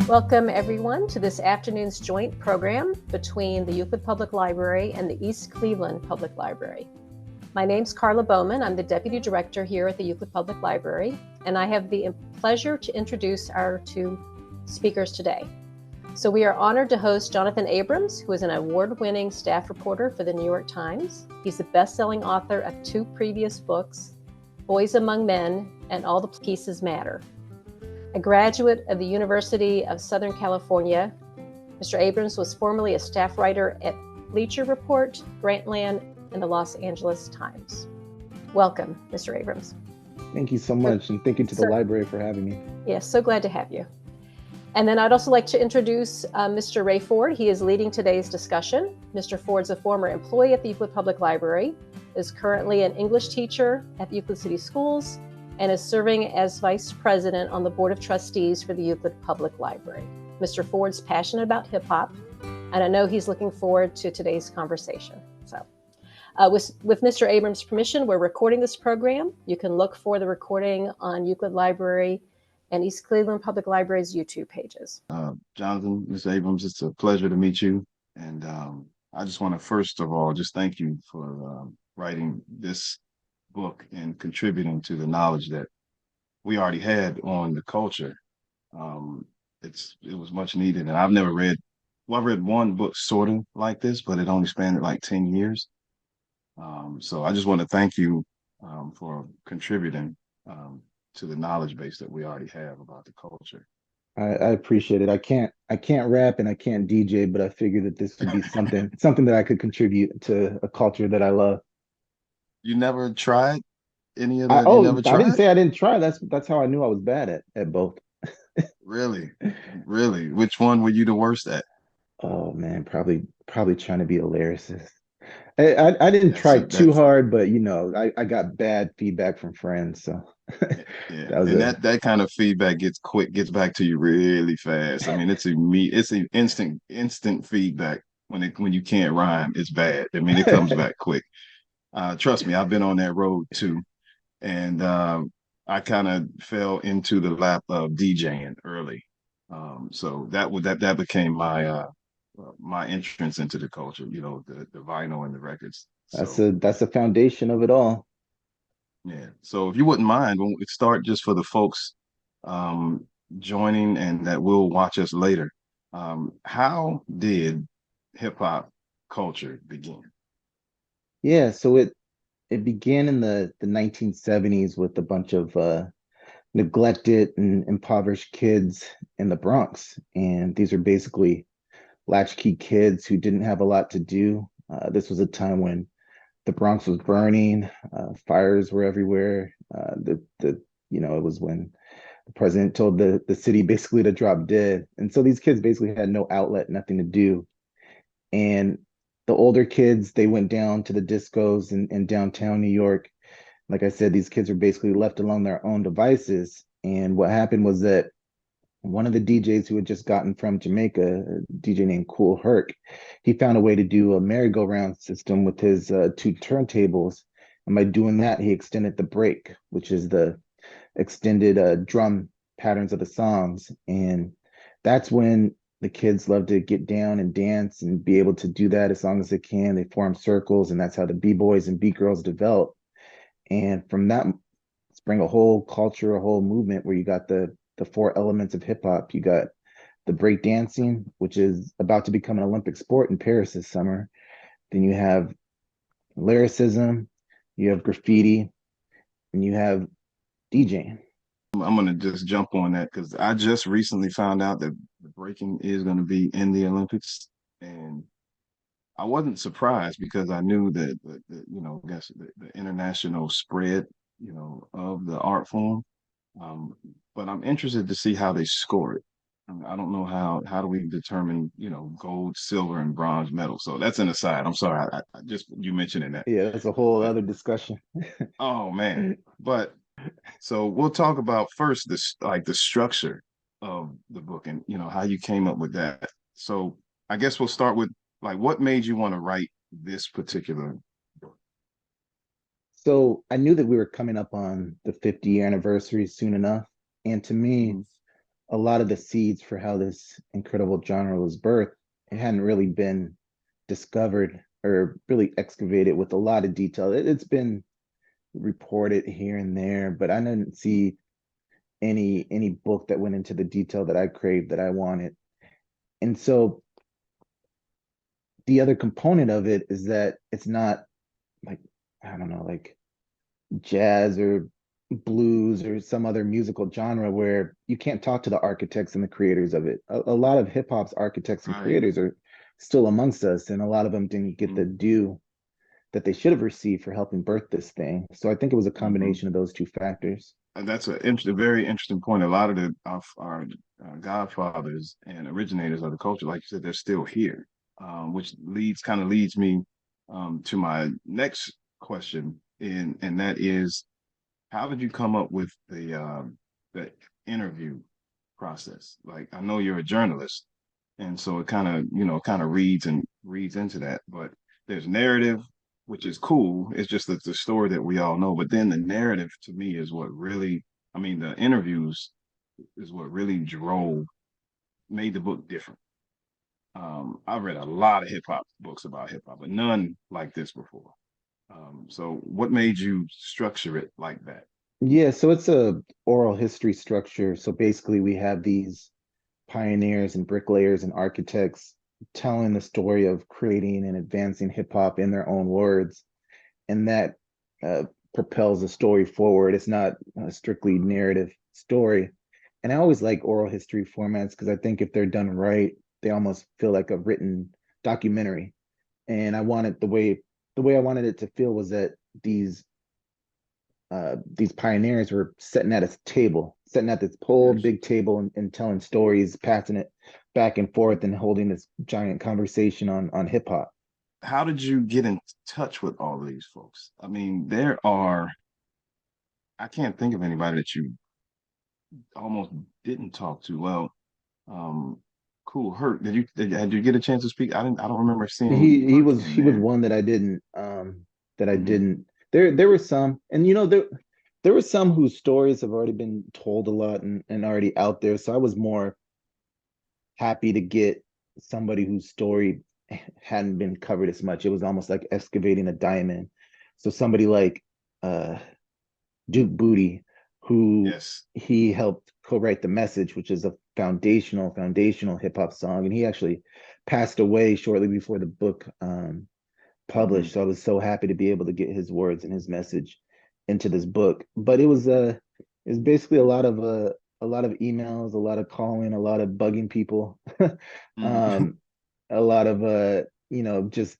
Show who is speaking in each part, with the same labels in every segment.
Speaker 1: Welcome everyone to this afternoon's joint program between the Euclid Public Library and the East Cleveland Public Library. My name's Carla Bowman. I'm the Deputy Director here at the Euclid Public Library, and I have the pleasure to introduce our two speakers today. So we are honored to host Jonathan Abrams, who is an award-winning staff reporter for the New York Times. He's the best-selling author of 2 previous books, Boys Among Men and All the Pieces Matter. A graduate of the University of Southern California, Mr. Abrams was formerly a staff writer at Bleacher Report, Grantland, and the Los Angeles Times. Welcome, Mr. Abrams.
Speaker 2: Thank you so much, and thank you to the library for having me.
Speaker 1: Yes, so glad to have you. And then I'd also like to introduce Mr. Ray Ford. He is leading today's discussion. Mr. Ford's a former employee at the Euclid Public Library, is currently an English teacher at the Euclid City Schools, and is serving as Vice President on the Board of Trustees for the Euclid Public Library. Mr. Ford's passionate about hip hop, and I know he's looking forward to today's conversation. So with Mr. Abrams' permission, we're recording this program. You can look for the recording on Euclid Library and East Cleveland Public Library's YouTube pages.
Speaker 3: Jonathan, Ms. Abrams, it's a pleasure to meet you. And I just want to first of all, just thank you for writing this book and contributing to the knowledge that we already had on the culture. It was much needed, and I've never read. Well, I read one book sort of like this, but it only spanned like 10 years. So I just want to thank you for contributing to the knowledge base that we already have about the culture.
Speaker 2: I appreciate it. I can't rap and I can't DJ, but I figured that this would be something that I could contribute to a culture that I love.
Speaker 3: You never tried any of that?
Speaker 2: I didn't say I didn't try. That's how I knew I was bad at both.
Speaker 3: Really? Really? Which one were you the worst at?
Speaker 2: Oh man, probably trying to be a lyricist. I didn't try too hard, but I got bad feedback from friends. So
Speaker 3: yeah, that kind of feedback gets back to you really fast. I mean, it's an instant feedback. When you can't rhyme, it's bad. I mean, it comes back quick. Trust me, I've been on that road too. And I kind of fell into the lap of DJing early. So that became my entrance into the culture, the vinyl and the records.
Speaker 2: That's the foundation of it all.
Speaker 3: Yeah. So if you wouldn't mind, we'll start just for the folks joining and that will watch us later. How did hip hop culture begin?
Speaker 2: Yeah, so it began in the 1970s with a bunch of neglected and impoverished kids in the Bronx. And these are basically latchkey kids who didn't have a lot to do. This was a time when the Bronx was burning, fires were everywhere. It was when the president told the city basically to drop dead. And so these kids basically had no outlet, nothing to do. And the older kids, they went down to the discos in downtown New York. Like I said, these kids were basically left alone their own devices. And what happened was that one of the DJs who had just gotten from Jamaica, a DJ named Kool Herc, he found a way to do a merry-go-round system with his 2 turntables. And by doing that, he extended the break, which is the extended drum patterns of the songs. And that's when the kids love to get down and dance and be able to do that as long as they can. They form circles, and that's how the B-boys and B-girls develop. And from that spring a whole culture, a whole movement where you got the 4 elements of hip-hop. You got the break dancing, which is about to become an Olympic sport in Paris this summer. Then you have lyricism, you have graffiti, and you have DJing.
Speaker 3: I'm going to just jump on that because I just recently found out that the breaking is going to be in the Olympics, and I wasn't surprised because I knew that the international spread of the art form, but I'm interested to see how they score it. I don't know how do we determine gold, silver, and bronze medal. So that's an aside. I'm sorry, I just you mentioning that.
Speaker 2: Yeah, that's a whole other discussion.
Speaker 3: Oh man, but. So we'll talk about first the structure of the book and how you came up with that. So I guess we'll start with what made you want to write this particular book?
Speaker 2: So I knew that we were coming up on the 50-year anniversary soon enough. And to me,
Speaker 3: Mhm.
Speaker 2: a lot of the seeds for how this incredible genre was birthed, it hadn't really been discovered or really excavated with a lot of detail. It's been reported here and there, but I didn't see any book that went into the detail that I craved, that I wanted. And so the other component of it is that it's not like, I don't know, like jazz or blues or some other musical genre where you can't talk to the architects and the creators of it. A lot of hip hop's architects and
Speaker 3: Right.
Speaker 2: creators are still amongst us, and a lot of them didn't get the
Speaker 3: Mhm.
Speaker 2: due that they should have received for helping birth this thing. So I think it was a
Speaker 3: Mhm.
Speaker 2: combination of those two factors.
Speaker 3: And that's a very interesting point. A lot of our godfathers and originators of the culture, like you said, they're still here, which leads me to my next question, and that is, how did you come up with the interview process? Like, I know you're a journalist, and so it kind of reads into that. But there's narrative, which is cool. It's just that the story that we all know. But then the narrative to me is what really, I mean, the interviews is what really made the book different. I've read a lot of hip hop books about hip hop, but none like this before. So what made you structure it like that?
Speaker 2: Yeah, so it's a oral history structure. So basically we have these pioneers and bricklayers and architects telling the story of creating and advancing hip hop in their own words. And that uh, propels the story forward. It's not a strictly narrative story. And I always like oral history formats because I think if they're done right, they almost feel like a written documentary. And I wanted the way I wanted it to feel was that these pioneers were sitting at a table, sitting at this whole
Speaker 3: Yes.
Speaker 2: big table and telling stories, passing it back and forth and holding this giant conversation on hip hop.
Speaker 3: How did you get in touch with all of these folks? I mean, I can't think of anybody that you almost didn't talk to. Well, um, cool. Hurt. Did you get a chance to speak? I don't remember seeing Hurt in
Speaker 2: He was
Speaker 3: there.
Speaker 2: one that I didn't
Speaker 3: Hmm.
Speaker 2: there were some, and there were some whose stories have already been told a lot and already out there. So I was more happy to get somebody whose story hadn't been covered as much. It was almost like excavating a diamond. So somebody like uh Duke Booty, who
Speaker 3: Yes.
Speaker 2: he helped co-write The Message, which is a foundational hip hop song. And he actually passed away shortly before the book
Speaker 3: Hmm.
Speaker 2: published. So I was so happy to be able to get his words and his message into this book. But it was basically a lot of emails, a lot of calling, a lot of bugging people,
Speaker 3: Hmm.
Speaker 2: um, a lot of just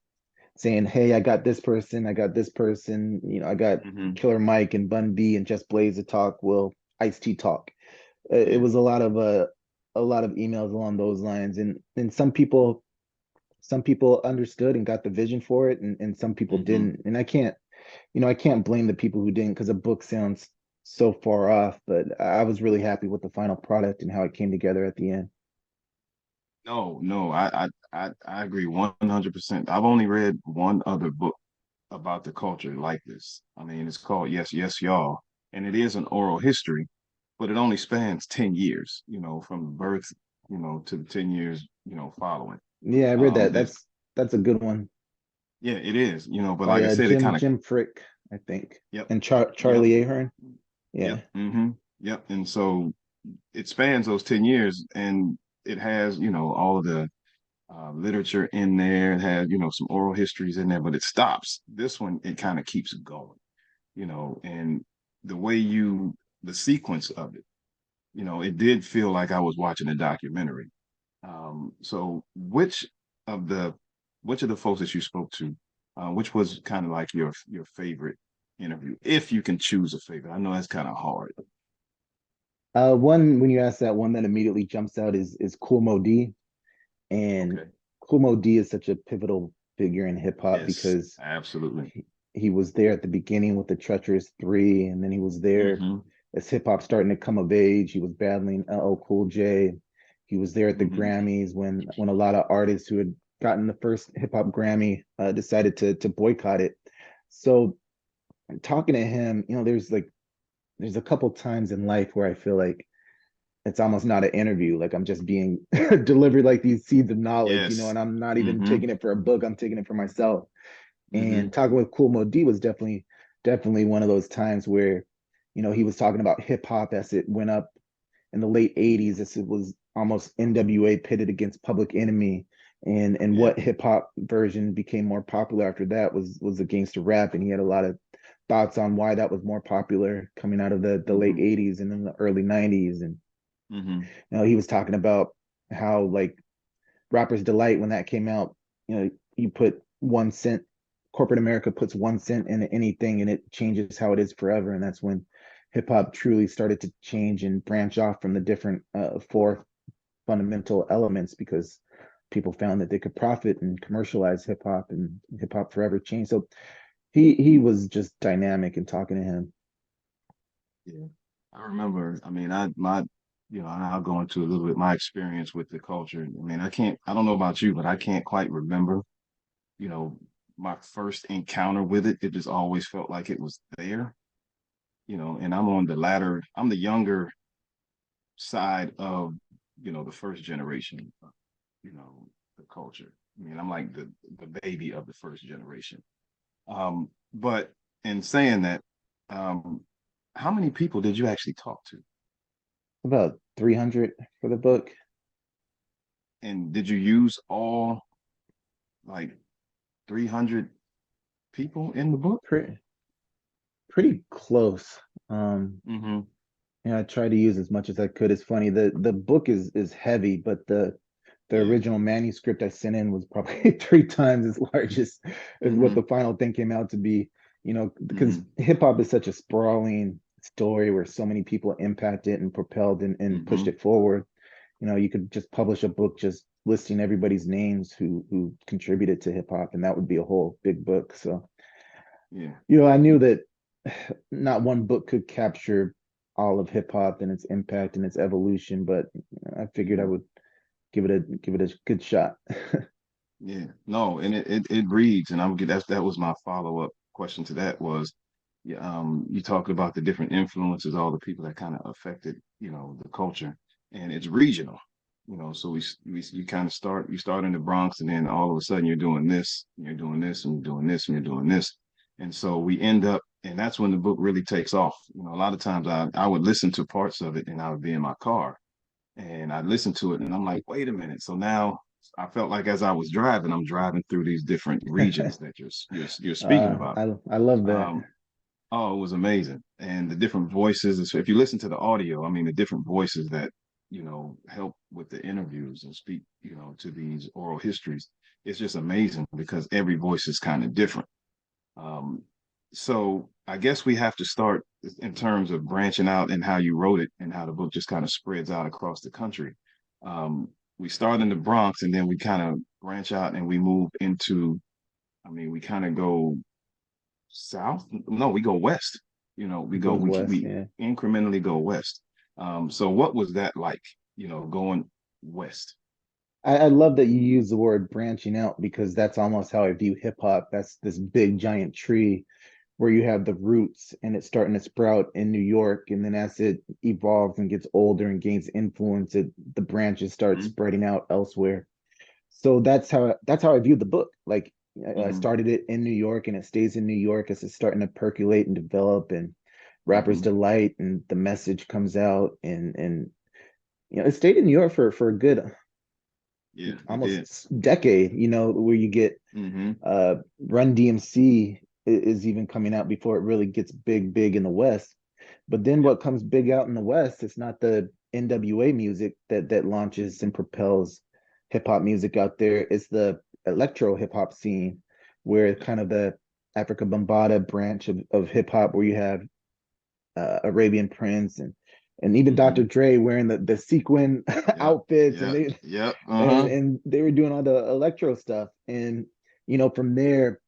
Speaker 2: saying, "Hey, I got this person, I got this person, I got
Speaker 3: Hmm.
Speaker 2: Killer Mike and Bun B and Just Blaze to talk. Will Ice T talk?" It
Speaker 3: Yeah.
Speaker 2: was a lot of emails along those lines, and some people understood and got the vision for it, and some people
Speaker 3: Hmm.
Speaker 2: didn't. And I can't blame the people who didn't because a book sounds so far off. But I was really happy with the final product and how it came together at the end.
Speaker 3: No, no, I agree 100%. I've only read one other book about the culture like this. I mean, it's called Yes, Yes, Y'all, and it is an oral history, but it only spans 10 years, from birth, to the 10 years, following.
Speaker 2: Yeah, I read that.
Speaker 3: There's
Speaker 2: That's a good one
Speaker 3: Yeah, it is, but
Speaker 2: by
Speaker 3: like I said, it kind of
Speaker 2: Jim Frick, I think,
Speaker 3: yep,
Speaker 2: and
Speaker 3: yep,
Speaker 2: Charlie Ahern.
Speaker 3: yep,
Speaker 2: Yeah.
Speaker 3: yep. And so it spans those 10 years, and it has, all of the literature in there. It has, some oral histories in there, but it stops. This one, it kind of keeps going, and the way the sequence of it, it did feel like I was watching a documentary. So of the which of the folks that you spoke to, which was kind of like your favorite interview, if you can choose a favorite? I know that's kind of hard.
Speaker 2: One when you ask that, one that immediately jumps out is Cool Mo D, and
Speaker 3: Okay.
Speaker 2: Cool Mo D is such a pivotal figure in hip hop
Speaker 3: Yes,
Speaker 2: because
Speaker 3: absolutely.
Speaker 2: he was there at the beginning with the Treacherous Three, and then he was there
Speaker 3: Mm-hmm.
Speaker 2: as hip hop starting to come of age. He was battling LL Cool J. He was there at the
Speaker 3: Mm-hmm.
Speaker 2: Grammys when a lot of artists who had gotten the first hip hop Grammy decided to boycott it. So and talking to him, there's a couple times in life where I feel like it's almost not an interview. Like I'm just being delivered like these seeds of knowledge,
Speaker 3: Yes.
Speaker 2: and I'm not even
Speaker 3: Mm-hmm.
Speaker 2: taking it for a book. I'm taking it for myself.
Speaker 3: Mm-hmm.
Speaker 2: And talking with Cool Mo D was definitely one of those times where, he was talking about hip hop as it went up in the late 80s, as it was almost NWA pitted against Public Enemy. And
Speaker 3: Yeah.
Speaker 2: what hip hop version became more popular after that was the gangster rap. And he had a lot of thoughts on why that was more popular coming out of the late
Speaker 3: Mm-hmm.
Speaker 2: 80s and then the early 90s. And
Speaker 3: Mm-hmm.
Speaker 2: he was talking about how like Rapper's Delight, when that came out, you put 1 cent, corporate America puts 1 cent into anything and it changes how it is forever. And that's when hip hop truly started to change and branch off from the different four fundamental elements, because people found that they could profit and commercialize hip hop, and hip hop forever changed. So he was just dynamic in talking to him.
Speaker 3: Yeah. I remember, I mean, I'll go into a little bit my experience with the culture. I mean, I don't know about you, but I can't quite remember, you know, my first encounter with it. It just always felt like it was there, and I'm the younger side of, the first generation, you know, the culture. I mean, I'm like the baby of the first generation. But in saying that, um, how many people did you actually talk to?
Speaker 2: About 300 for the book.
Speaker 3: And did you use all like 300 people in the book?
Speaker 2: Pretty close. Um,
Speaker 3: Mm-hmm.
Speaker 2: Yeah, I tried to use as much as I could. It's funny. The book is heavy, but the
Speaker 3: Yeah.
Speaker 2: original manuscript I sent in was probably 3 times as large as what
Speaker 3: Mm-hmm.
Speaker 2: the final thing came out to be. Because
Speaker 3: Mm-hmm.
Speaker 2: hip hop is such a sprawling story where so many people impacted and propelled and pushed
Speaker 3: Mm-hmm.
Speaker 2: it forward. You could just publish a book just listing everybody's names who contributed to hip hop, and that would be a whole big book. So,
Speaker 3: Yeah.
Speaker 2: I knew that not one book could capture all of hip hop and its impact and its evolution, but I figured I
Speaker 3: Mm-hmm.
Speaker 2: would give it a good shot.
Speaker 3: Yeah. No, and it reads, and that was my follow-up question to that was, yeah, you talked about the different influences, all the people that kind of affected, the culture, and it's regional, so you kind of you start in the Bronx, and then all of a sudden you're doing this, and you're doing this, and you're doing this, and you're doing this. And so we end up, and that's when the book really takes off. A lot of times I would listen to parts of it and I would be in my car and I listened to it and I'm like, wait a minute. So now I felt like as I was driving, I'm driving through these different regions that you're speaking about.
Speaker 2: I love that.
Speaker 3: Um, oh, it was amazing. And the different voices, if you listen to the audio, I mean, the different voices that, help with the interviews and speak, to these oral histories, it's just amazing because every voice is kind of different. Um, so I guess we have to start in terms of branching out and how you wrote it and how the book just kind of spreads out across the country. Um, we start in the Bronx and then we kind of branch out and we move into, I mean, we kind of go south. No, we go west. We
Speaker 2: It
Speaker 3: go,
Speaker 2: goes west,
Speaker 3: we
Speaker 2: yeah.
Speaker 3: incrementally go west. So what was that like, going west?
Speaker 2: I love that you use the word branching out, because that's almost how I view hip hop. That's this big giant tree where you have the roots and it's starting to sprout in New York, and then as it evolves and gets older and gains influence, the branches start
Speaker 3: Mm-hmm.
Speaker 2: spreading out elsewhere. So that's how I viewed the book. Like I
Speaker 3: Mm-hmm.
Speaker 2: started it in New York and it stays in New York as it's starting to percolate and develop, and Rapper's
Speaker 3: Mm-hmm.
Speaker 2: Delight and the message comes out, and it stayed in New York for a good
Speaker 3: Yeah, it did.
Speaker 2: almost decade, where you get
Speaker 3: Mm-hmm.
Speaker 2: Run DMC is even coming out before it really gets big in the West. But then
Speaker 3: Yep.
Speaker 2: what comes big out in the West, it's not the NWA music that launches and propels hip hop music out there. It's the electro hip hop scene, where
Speaker 3: Yep.
Speaker 2: kind of the Africa Bambaataa branch of hip hop, where you have Arabian Prince and even Dr.
Speaker 3: Mm-hmm.
Speaker 2: Dre wearing the sequin
Speaker 3: Yep.
Speaker 2: outfits, and
Speaker 3: Yep.
Speaker 2: they
Speaker 3: Yep.
Speaker 2: and
Speaker 3: Uh-huh.
Speaker 2: and they were doing all the electro stuff. And from there,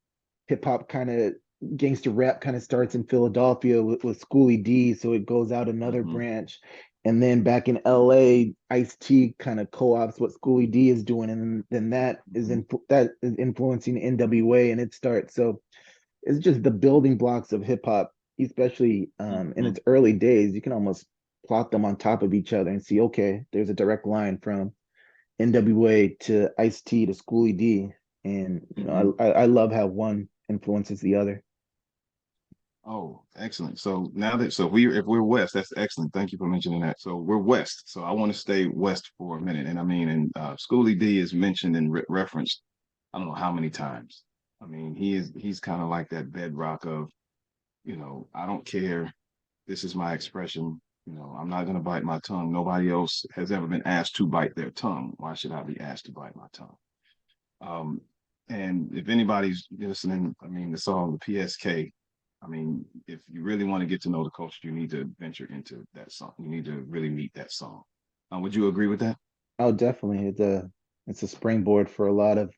Speaker 2: hip hop kind of gangster rap kind of starts in Philadelphia with Schoolie D, so it goes out another
Speaker 3: Mm-hmm.
Speaker 2: branch. And then back in LA, Ice-T kind of co-ops what Schoolie D is doing, and then that is
Speaker 3: Mm-hmm.
Speaker 2: influencing NWA, and it starts. So it's just the building blocks of hip hop, especially in
Speaker 3: Mhm.
Speaker 2: its early days. You can almost plot them on top of each other and see, okay, there's a direct line from NWA to Ice-T to Schoolie D, and
Speaker 3: Mhm.
Speaker 2: I love how one influences the other.
Speaker 3: Oh, excellent. So now that so we if we're west, that's excellent. Thank you for mentioning that. So we're west. So I want to stay west for a minute. And I mean, and Schoolie D is mentioned and referenced, I don't know how many times. I mean, he's kind of like that bedrock of, I don't care. This is my expression. I'm not gonna bite my tongue. Nobody else has ever been asked to bite their tongue. Why should I be asked to bite my tongue? Um, and if anybody's listening, I mean, the song, the PSK, I mean, if you really want to get to know the culture, you need to venture into that song. You need to really meet that song. Would you agree with that?
Speaker 2: Oh, definitely. It's a springboard for a lot of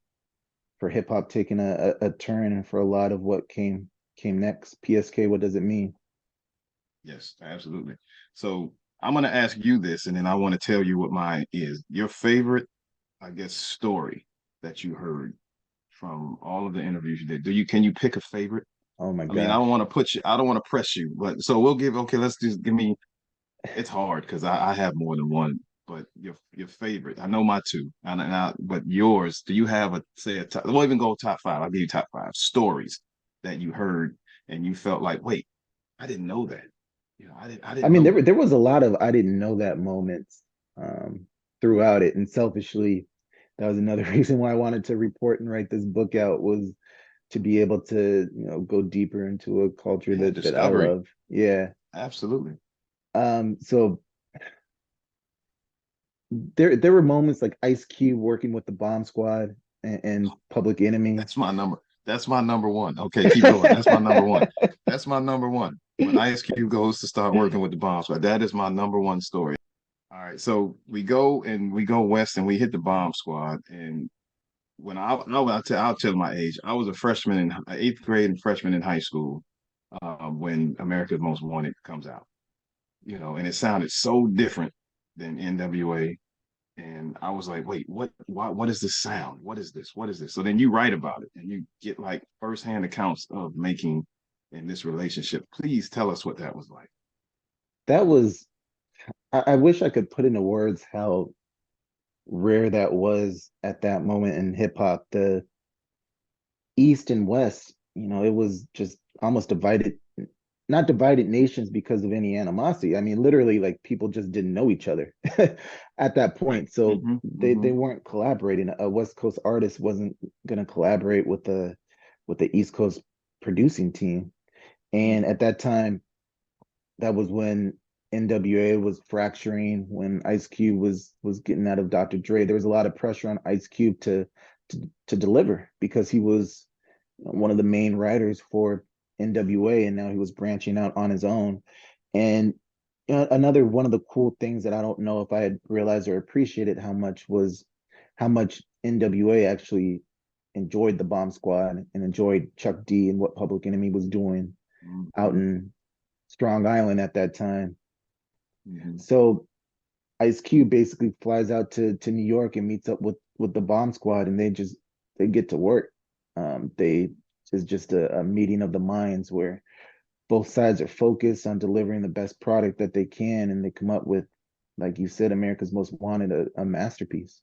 Speaker 2: for hip hop taking a turn and for a lot of what came next. PSK, what does it mean?
Speaker 3: Yes, absolutely. So I'm going to ask you this, and then I want to tell you what mine is. Your favorite, I guess, story that you heard from all of the interviews you did. Can you pick a favorite?
Speaker 2: Oh my
Speaker 3: I mean, I don't
Speaker 2: gosh.
Speaker 3: want to put you, I don't want to press you, but so we'll okay, let's just give me, it's hard because I have more than one, but your favorite, I know my two, but yours, do you have say a top, we'll even go top five. I'll give you top five stories that you heard and you felt like, wait, I didn't know that. I
Speaker 2: I
Speaker 3: didn't
Speaker 2: mean,
Speaker 3: know
Speaker 2: there
Speaker 3: that.
Speaker 2: there was a lot of I didn't know that moments um, throughout it, and selfishly, that was another reason why I wanted to report and write this book out was to be able to go deeper into a culture
Speaker 3: Yeah,
Speaker 2: that I
Speaker 3: discovery.
Speaker 2: love. Yeah.
Speaker 3: Absolutely.
Speaker 2: So there were moments like Ice Cube working with the Bomb Squad and Public Enemy.
Speaker 3: That's my number. That's my number one. Okay, keep going. That's my number one. That's my number one. When Ice Cube goes to start working with the Bomb Squad, that is my number one story. All right, so we go west and we hit the Bomb Squad. And when I'll tell my age. I was a freshman in eighth grade and freshman in high school when America's Most Wanted comes out. And it sounded so different than NWA. And I was like, wait, what is this sound? What is this? What is this? So then you write about it and you get like firsthand accounts of making in this relationship. Please tell us what that was like.
Speaker 2: That was I wish I could put into words how rare that was at that moment in hip hop. The East and West, it was just almost divided, not divided nations because of any animosity. I mean, literally, like people just didn't know each other at that
Speaker 3: Right.
Speaker 2: point. So
Speaker 3: Mm-hmm.
Speaker 2: they
Speaker 3: Mm-hmm.
Speaker 2: weren't collaborating. A West Coast artist wasn't going to collaborate with the East Coast producing team. And
Speaker 3: Mm-hmm.
Speaker 2: at that time, that was when NWA was fracturing, when Ice Cube was getting out of Dr. Dre. There was a lot of pressure on Ice Cube to deliver because he was one of the main writers for NWA, and now he was branching out on his own. And another one of the cool things that I don't know if I had realized or appreciated how much was how much NWA actually enjoyed the Bomb Squad and enjoyed Chuck D and what Public Enemy was doing out
Speaker 3: Mm-hmm.
Speaker 2: in Strong Island at that time.
Speaker 3: Mm-hmm.
Speaker 2: So Ice Cube basically flies out to New York and meets up with the Bomb Squad, and they get to work. They It's just a meeting of the minds where both sides are focused on delivering the best product that they can, and they come up with, like you said, America's Most Wanted, a masterpiece.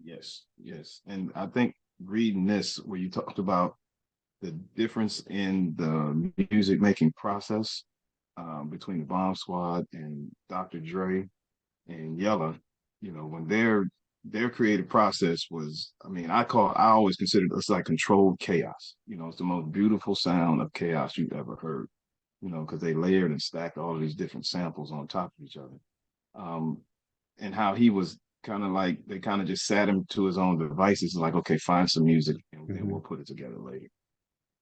Speaker 3: Yes. Yes. And I think reading this, where you talked about the difference in the music making process between the Bomb Squad and Dr. Dre and Yella, when their creative process was, I mean, I always considered it's like controlled chaos. It's the most beautiful sound of chaos you've ever heard. Because they layered and stacked all of these different samples on top of each other. Um, and how he was kind of like they kind of just sat him to his own devices, like, okay, find some music and then
Speaker 2: Mhm.
Speaker 3: we'll put it together later.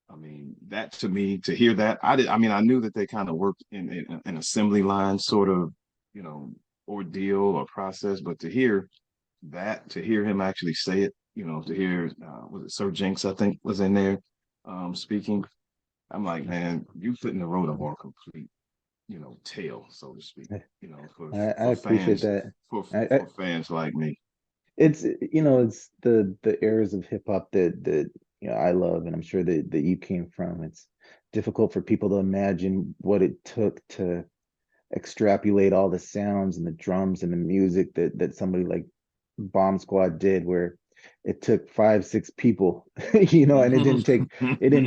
Speaker 3: I mean, that to me, to hear that, I mean, I knew that they kind of worked in an assembly line sort of, you know, ordeal or process, but to hear him actually say it, to hear, was it Sir Jinx, I think, was in there speaking. I'm like, man, you couldn't have wrote a more complete, tale, so to speak,
Speaker 2: I
Speaker 3: for
Speaker 2: appreciate
Speaker 3: fans,
Speaker 2: that.
Speaker 3: for
Speaker 2: I
Speaker 3: for fans like me.
Speaker 2: it's it's the eras of hip hop that I love, and I'm sure that you came from. It's difficult for people to imagine what it took to extrapolate all the sounds and the drums and the music that somebody like Bomb Squad did, where it took 5, 6 people, and it didn't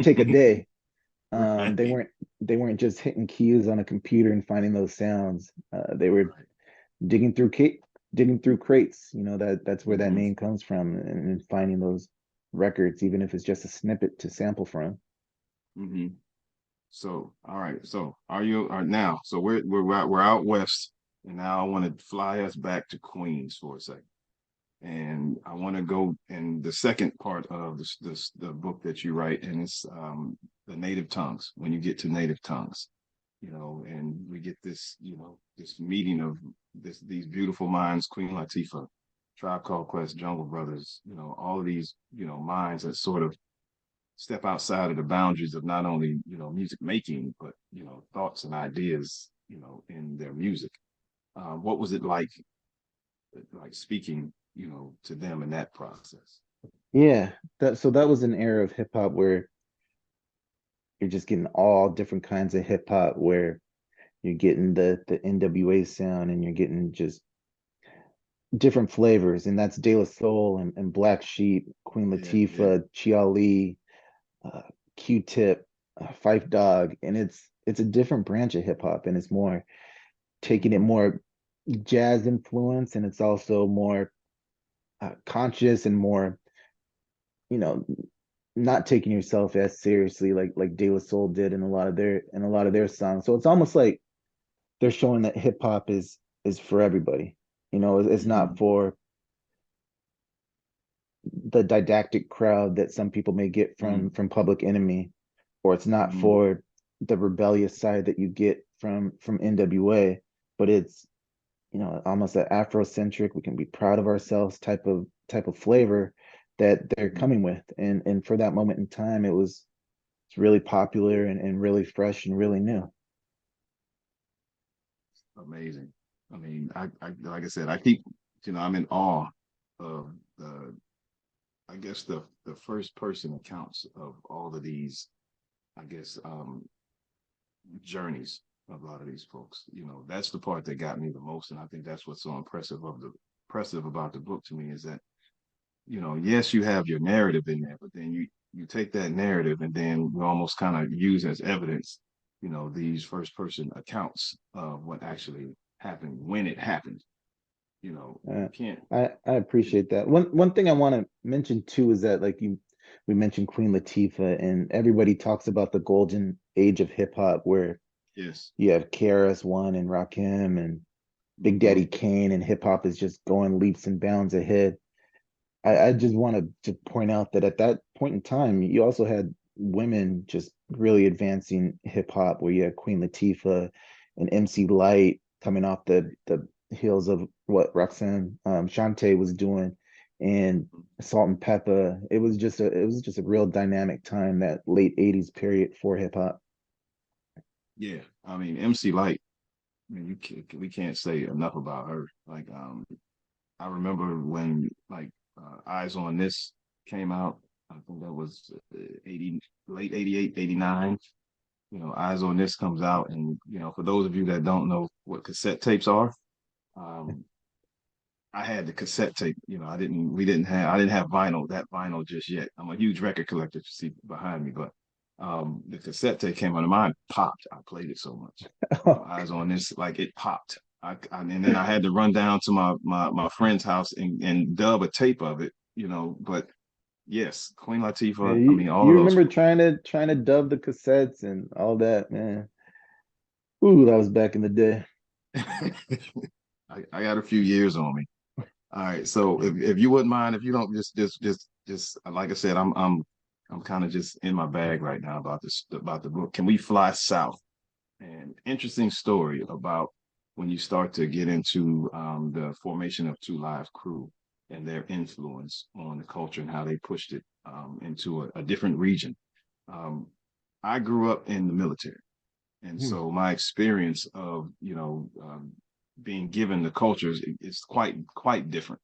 Speaker 2: take a day. They
Speaker 3: Right.
Speaker 2: weren't just hitting keys on a computer and finding those sounds. They were
Speaker 3: Right.
Speaker 2: digging through crates. That's where that
Speaker 3: Mhm.
Speaker 2: name comes from, and finding those records, even if it's just a snippet to sample from.
Speaker 3: Mhm. So, all right. So, are now? So we're out west, and now I want to fly us back to Queens for a second, and I want to go in the second part of the book that you write, and it's the native tongues. When you get to native tongues, and we get this, this meeting of these beautiful minds, Queen Latifah, Tribe Called Quest, Jungle Brothers, all of these, minds that sort of step outside of the boundaries of not only music making, but thoughts and ideas in their music. What was it like speaking to them in that process?
Speaker 2: Yeah, that was an era of hip hop where you're just getting all different kinds of hip hop, where you're getting the NWA sound, and you're getting just different flavors, and that's De La Soul and Black Sheep, Queen
Speaker 3: Yeah, yeah.
Speaker 2: Latifah, Chi Ali, uh, Q-Tip, Fife Dog, and it's a different branch of hip hop, and it's more taking it
Speaker 3: Mm-hmm.
Speaker 2: more jazz influence, and it's also more conscious and more, you know, not taking yourself as seriously like De La Soul did in a lot of their songs. So it's almost like they're showing that hip hop is for everybody. It's not
Speaker 3: Mm-hmm.
Speaker 2: for the didactic crowd that some people may get from Public Enemy, or it's not
Speaker 3: Mm-hmm.
Speaker 2: for the rebellious side that you get from NWA, but it's almost that Afrocentric, we can be proud of ourselves type of flavor that they're
Speaker 3: Mm-hmm.
Speaker 2: coming with. And for that moment in time, it's really popular and really fresh and really new.
Speaker 3: Amazing. I mean, I like I said, I keep, I'm in awe of I guess the first person accounts of all of these, I guess, journeys of a lot of these folks. That's the part that got me the most, and I think that's what's so impressive about the book to me is that, yes, you have your narrative in there, but then you take that narrative and then you almost kind of use as evidence, these first person accounts of what actually happened when it happened.
Speaker 2: Uh,
Speaker 3: You can't.
Speaker 2: I appreciate that. One thing I want to mention too is that, like, we mentioned Queen Latifah, and everybody talks about the golden age of hip hop, where
Speaker 3: Yes.
Speaker 2: you have KRS-One and Rakim and Big
Speaker 3: Mm-hmm.
Speaker 2: Daddy Kane, and hip hop is just going leaps and bounds ahead. I just want to point out that at that point in time, you also had women just really advancing hip hop, where you had Queen Latifah and MC Light coming off the heels of what Roxanne Shante was doing, and Salt and Pepper. It was just a real dynamic time, that late '80s period for hip hop.
Speaker 3: Yeah. I mean, MC Light. I mean, we can't say enough about her. Like, I remember when like Eyes on This came out. I think that was 80, late 88, 89. Eyes on This comes out, and for those of you that don't know what cassette tapes are, um, I had the cassette tape. I didn't have vinyl, that vinyl just yet. I'm a huge record collector, you see behind me, but the cassette tape came out of mine, popped. I played it so much. Eyes on This, like it popped. And then I had to run down to my friend's house and dub a tape of it, but yes, Queen
Speaker 2: Yeah,
Speaker 3: Latifah, I
Speaker 2: you,
Speaker 3: mean, all
Speaker 2: you
Speaker 3: of those
Speaker 2: remember
Speaker 3: folks.
Speaker 2: trying to dub the cassettes and all that, man. Ooh, that was back in the day.
Speaker 3: I got a few years on me. All right. So if you wouldn't mind, if you don't just like I said, I'm kind of just in my bag right now about the book. Can we fly south? An interesting story about when you start to get into the formation of Two Live Crew and their influence on the culture and how they pushed it into a different region. Um, I grew up in the military, and
Speaker 2: Hmm.
Speaker 3: so my experience of being given the cultures is quite different.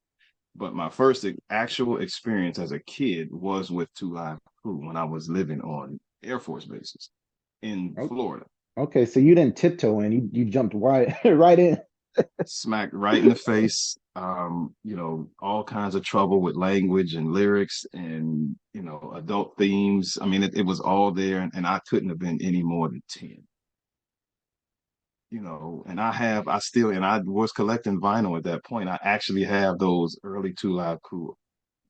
Speaker 3: But my first actual experience as a kid was with Two Live. crew when I was living on Air Force bases in
Speaker 2: Oh,
Speaker 3: Florida.
Speaker 2: okay, so you didn't tiptoe in, you jumped right right in.
Speaker 3: Smacked right in the face. All kinds of trouble with language and lyrics and adult themes. I mean, it was all there, and I couldn't have been any more than 10. And I was collecting vinyl at that point. I actually have those early Two Live Crew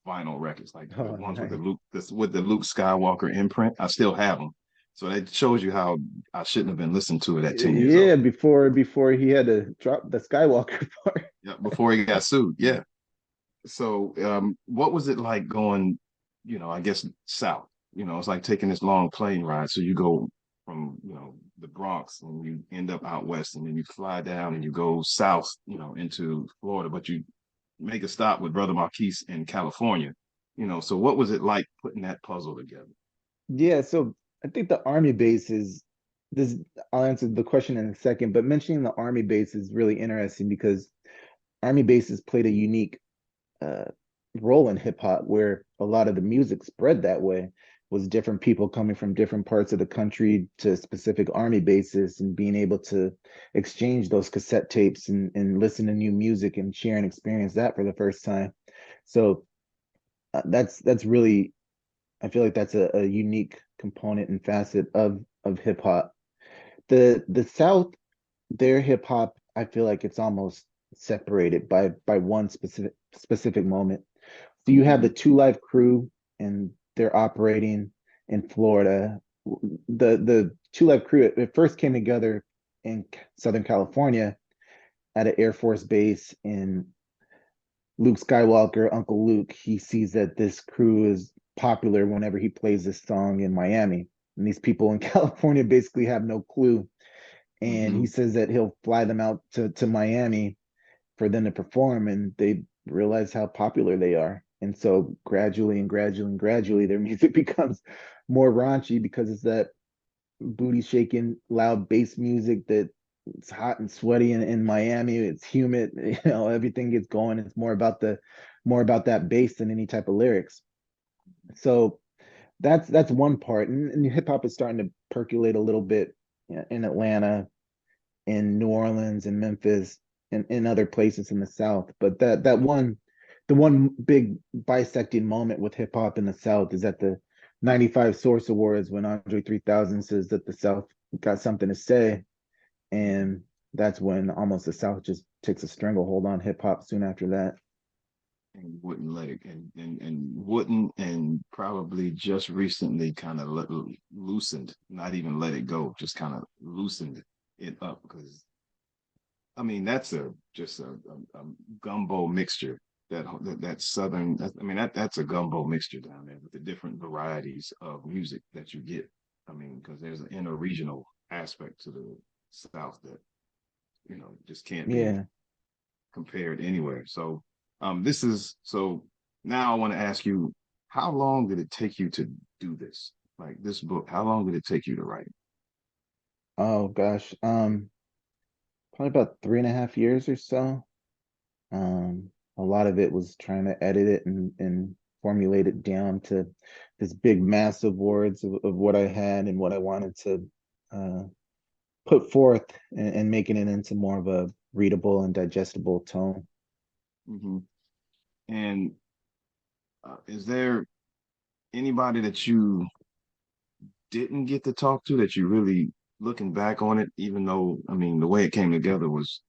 Speaker 3: vinyl records, like the
Speaker 2: Oh,
Speaker 3: ones with
Speaker 2: nice.
Speaker 3: the Luke Skywalker imprint. I still have them. So that shows you how I shouldn't have been listening to it at 10 years
Speaker 2: Yeah,
Speaker 3: old.
Speaker 2: before he had to drop the Skywalker part.
Speaker 3: Yeah, before he got sued. Yeah. So, what was it like going, I guess south? It's like taking this long plane ride. So you go from, the Bronx and you end up out west, and then you fly down and you go south, into Florida, but you make a stop with Brother Marquise in California. So what was it like putting that puzzle together?
Speaker 2: Yeah, so I think the army base is this. I'll answer the question in a second, but mentioning the army base is really interesting because army bases played a unique uh, role in hip hop, where a lot of the music spread that way. Was different people coming from different parts of the country to specific army bases and being able to exchange those cassette tapes and listen to new music and share and experience that for the first time. So that's really, I feel like that's a unique component and facet of hip hop. The South, their hip hop, I feel like it's almost separated by one specific moment. So you have the Two Live Crew, and they're operating in Florida. The Two Live Crew, it first came together in Southern California at an Air Force base. In Luke Skywalker, Uncle Luke, he sees that this crew is popular whenever he plays this song in Miami. And these people in California basically have no clue. And he
Speaker 3: Mm-hmm.
Speaker 2: says that he'll fly them out to Miami for them to perform, and they realize how popular they are. And so gradually and gradually and gradually, their music becomes more raunchy because it's that booty shaking, loud bass music that it's hot and sweaty in Miami. It's humid, everything gets going. It's more about that bass than any type of lyrics. So that's one part. And hip hop is starting to percolate a little bit in Atlanta, in New Orleans and Memphis and in other places in the South. But the one big bisecting moment with hip hop in the South is at the 95 Source Awards when Andre 3000 says that the South got something to say. And that's when almost the South just takes a stranglehold on hip hop soon after that.
Speaker 3: And wouldn't let it and wouldn't and probably just recently kind of loosened, not even let it go, just kind of loosened it up because I mean that's a gumbo mixture that southern that's a gumbo mixture down there with the different varieties of music that you get. I mean because there's an interregional aspect to the South that just can't be
Speaker 2: Yeah.
Speaker 3: compared anywhere. So this is so now I want to ask you, how long did it take you to do this? Like this book, how long did it take you to write?
Speaker 2: Oh gosh. Probably about 3.5 years or so. A lot of it was trying to edit it and formulate it down to this big, massive words of what I had and what I wanted to uh, put forth and making it into more of a readable and digestible tone.
Speaker 3: Hmm. And is there anybody that you didn't get to talk to that you really looking back on it, even though I mean the way it came together was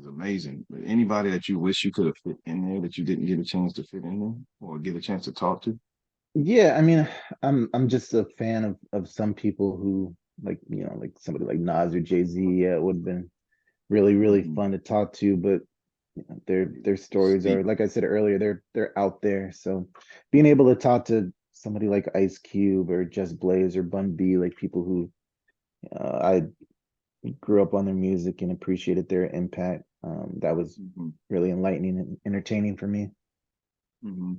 Speaker 3: amazing. But anybody that you wish you could have fit in there that you didn't get a chance to fit in there or get a chance to talk to?
Speaker 2: Yeah, I mean, I'm just a fan of some people who like, like somebody like Nas or Jay-Z. Yeah, it would have been really
Speaker 3: Hmm.
Speaker 2: fun to talk to, but their stories
Speaker 3: Speak.
Speaker 2: are, like I said earlier, they're out there. So being able to talk to somebody like Ice Cube or Just Blaze or Bun B, like people who I grew up on their music and appreciated their impact, that was
Speaker 3: Hmm.
Speaker 2: really enlightening and entertaining for me.
Speaker 3: Hmm.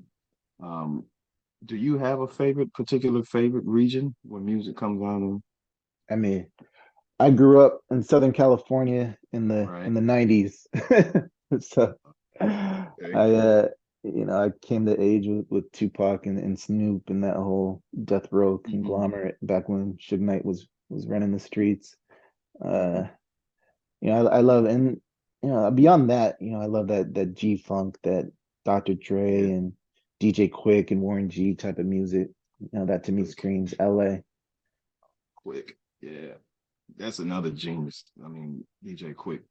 Speaker 3: Um, do you have a particular favorite region where music comes out of?
Speaker 2: I mean, I grew up in Southern California in
Speaker 3: Right.
Speaker 2: the 90s. So
Speaker 3: Okay.
Speaker 2: I came to age with Tupac and Snoop and that whole Death Row
Speaker 3: Hmm.
Speaker 2: conglomerate back when Suge Knight was running the streets.
Speaker 3: Hmm.
Speaker 2: Uh, I love, and beyond that, I love that G Funk, that Dr. Dre
Speaker 3: Yeah,
Speaker 2: and DJ Quick and Warren G type of music. That to me
Speaker 3: quick,
Speaker 2: screams LA.
Speaker 3: quick. Yeah, that's another genius. I mean, DJ Quick.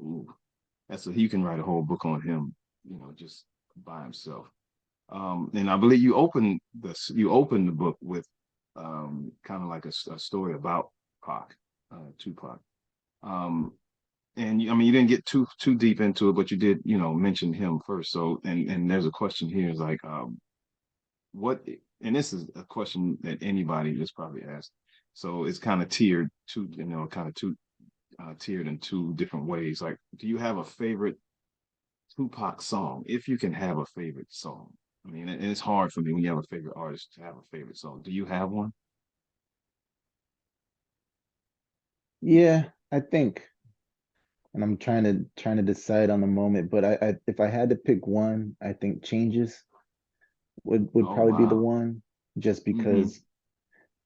Speaker 3: Ooh, you can write a whole book on him. Just by himself. And I believe you opened the book with kind of like a story about Tupac. Um, and I mean, you didn't get too deep into it, but you did, mention him first. So, and there's a question here is like, what? And this is a question that anybody is probably asked. So it's kind of tiered tiered in two different ways. Like, do you have a favorite Tupac song? If you can have a favorite song, I mean, and it's hard for me when you have a favorite artist to have a favorite song. Do you have one?
Speaker 2: Yeah, I think, and I'm trying to decide on the moment, but if I had to pick one, I think Changes would
Speaker 3: Oh
Speaker 2: probably be the
Speaker 3: wow.
Speaker 2: one, just
Speaker 3: Mm-hmm.
Speaker 2: because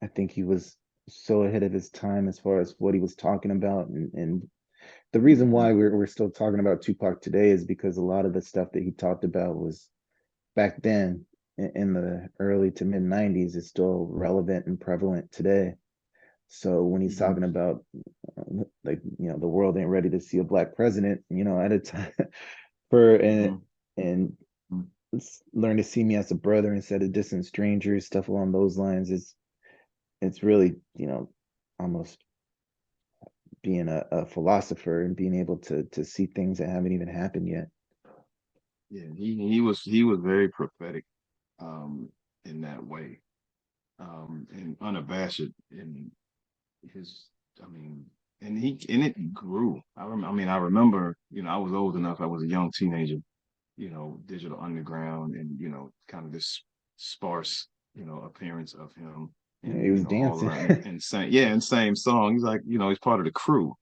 Speaker 2: I think he was so ahead of his time as far as what he was talking about, and the reason
Speaker 3: Mm-hmm.
Speaker 2: why we're still talking about Tupac today is because a lot of the stuff that he talked about was back then in the early to mid 90s is still relevant and prevalent today. So when he's
Speaker 3: Mm-hmm.
Speaker 2: talking about like the world ain't ready to see a black president, at a time for and learn to see me as a brother instead of distant strangers, stuff along those lines is it's really almost being a philosopher and being able to see things that haven't even happened yet.
Speaker 3: Yeah, he was very prophetic in that way. And unabashed in his I mean and it grew. I remember, I was old enough, I was a young teenager, Digital Underground and, kind of this sparse, appearance of him
Speaker 2: Yeah, he
Speaker 3: and,
Speaker 2: was
Speaker 3: all
Speaker 2: dancing.
Speaker 3: around and same, yeah, and same song. He's like, he's part of the crew,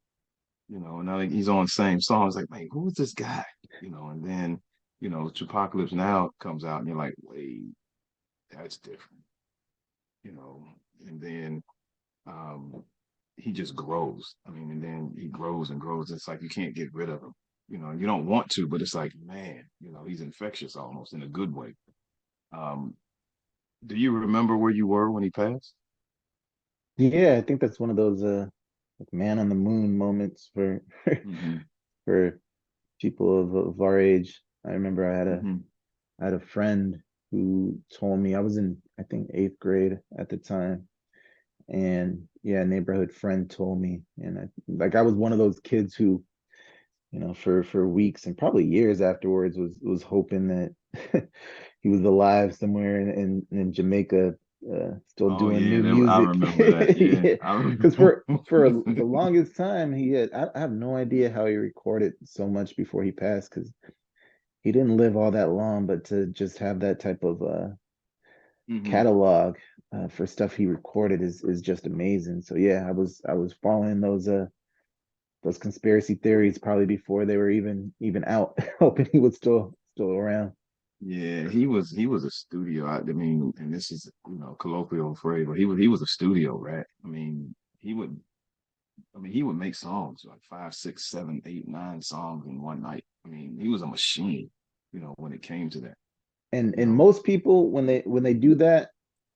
Speaker 3: and I think he's on the same song. It's like, man, who is this guy? And then, Apocalypse Now comes out and you're like, wait, that's different, you know, and then um he just grows. I mean, and then he grows and grows. It's like you can't get rid of him. You don't want to, but it's like, man, he's infectious almost in a good way. Um, do you remember where you were when he passed?
Speaker 2: Yeah, I think that's one of those like man on the moon moments for
Speaker 3: Mm-hmm.
Speaker 2: for people of our age. I remember
Speaker 3: Mm-hmm.
Speaker 2: I had a friend who told me I was in I think eighth grade at the time, and yeah, a neighborhood friend told me, and I was one of those kids who for weeks and probably years afterwards was hoping that he was alive somewhere in Jamaica, still
Speaker 3: Oh
Speaker 2: doing
Speaker 3: yeah,
Speaker 2: new
Speaker 3: I
Speaker 2: music.
Speaker 3: remember that. Yeah,
Speaker 2: Yeah,
Speaker 3: I
Speaker 2: because
Speaker 3: remember.
Speaker 2: for the longest time I have no idea how he recorded so much before he passed, because he didn't live all that long, but to just have that type of
Speaker 3: Hmm.
Speaker 2: catalog for stuff he recorded is just amazing. So yeah, I was following those conspiracy theories probably before they were even out, hoping he was still around.
Speaker 3: Yeah, he was a studio. I mean, and this is colloquial phrase, but he was a studio rat. He would he would make songs like five, six, seven, eight, nine songs in one night. He was a machine, when it came to that. You
Speaker 2: And
Speaker 3: know,
Speaker 2: most people when they do that,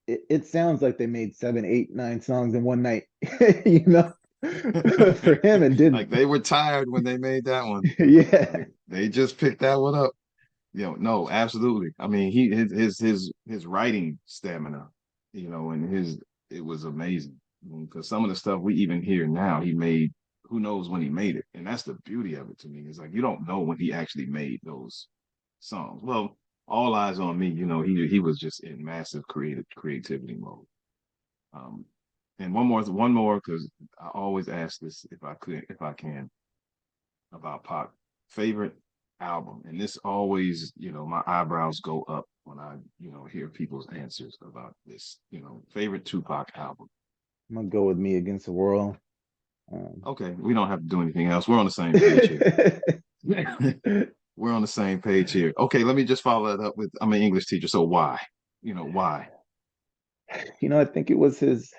Speaker 2: it sounds like they made seven, eight, nine songs in one night. you know, for him it didn't.
Speaker 3: like they were tired when they made that one.
Speaker 2: Yeah.
Speaker 3: They just picked that one up. No, absolutely. His writing stamina, and it was amazing. Because some of the stuff we even hear now, he made. Who knows when he made it? And that's the beauty of it to me. It's like you don't know when he actually made those songs. Well, All Eyes on Me, he was just in massive creativity mode. Um, and one more, because I always ask this if I can, about Pac. Favorite album. And this always, my eyebrows go up when I, hear people's answers about this, favorite Tupac album.
Speaker 2: I'm gonna go with Me Against the World. Um,
Speaker 3: Okay, we don't have to do anything else. We're on the same page here. We're on on the same page here. Okay, let me just follow that up with, I'm an English teacher, so why? Why?
Speaker 2: I think it was his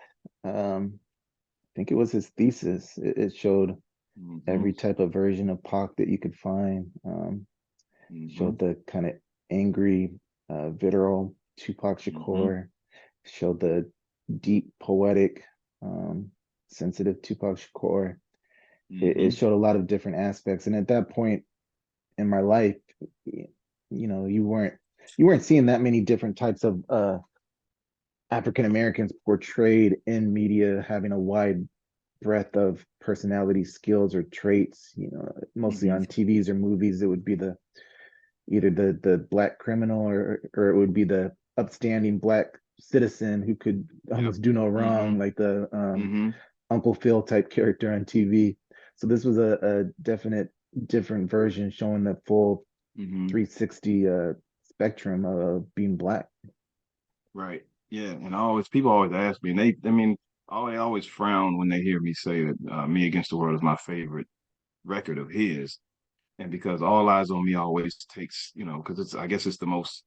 Speaker 2: thesis. It showed
Speaker 3: Mm-hmm.
Speaker 2: every type of version of Pac that you could find.
Speaker 3: Mm-hmm.
Speaker 2: Showed the kind of angry, virile Tupac
Speaker 3: Mm-hmm.
Speaker 2: Shakur. Showed the deep, poetic, sensitive Tupac Shakur. It
Speaker 3: Mm-hmm.
Speaker 2: showed a lot of different aspects. And at that point in my life, you weren't seeing that many different types of African Americans portrayed in media having a wide breadth of personality, skills, or traits. Mostly
Speaker 3: Mm-hmm.
Speaker 2: on TVs or movies, it would be either the black criminal, or it would be the upstanding black citizen who could
Speaker 3: Yep.
Speaker 2: almost do no
Speaker 3: Mm-hmm.
Speaker 2: wrong, like the
Speaker 3: Mm-hmm.
Speaker 2: Uncle Phil type character on TV. So this was a definite different version showing the full
Speaker 3: Mm-hmm.
Speaker 2: 360 spectrum of being black.
Speaker 3: Right. Yeah. And people always ask me, and I always frown when they hear me say that Me Against the World is my favorite record of his. And because All Eyes on Me always takes, because I guess it's the most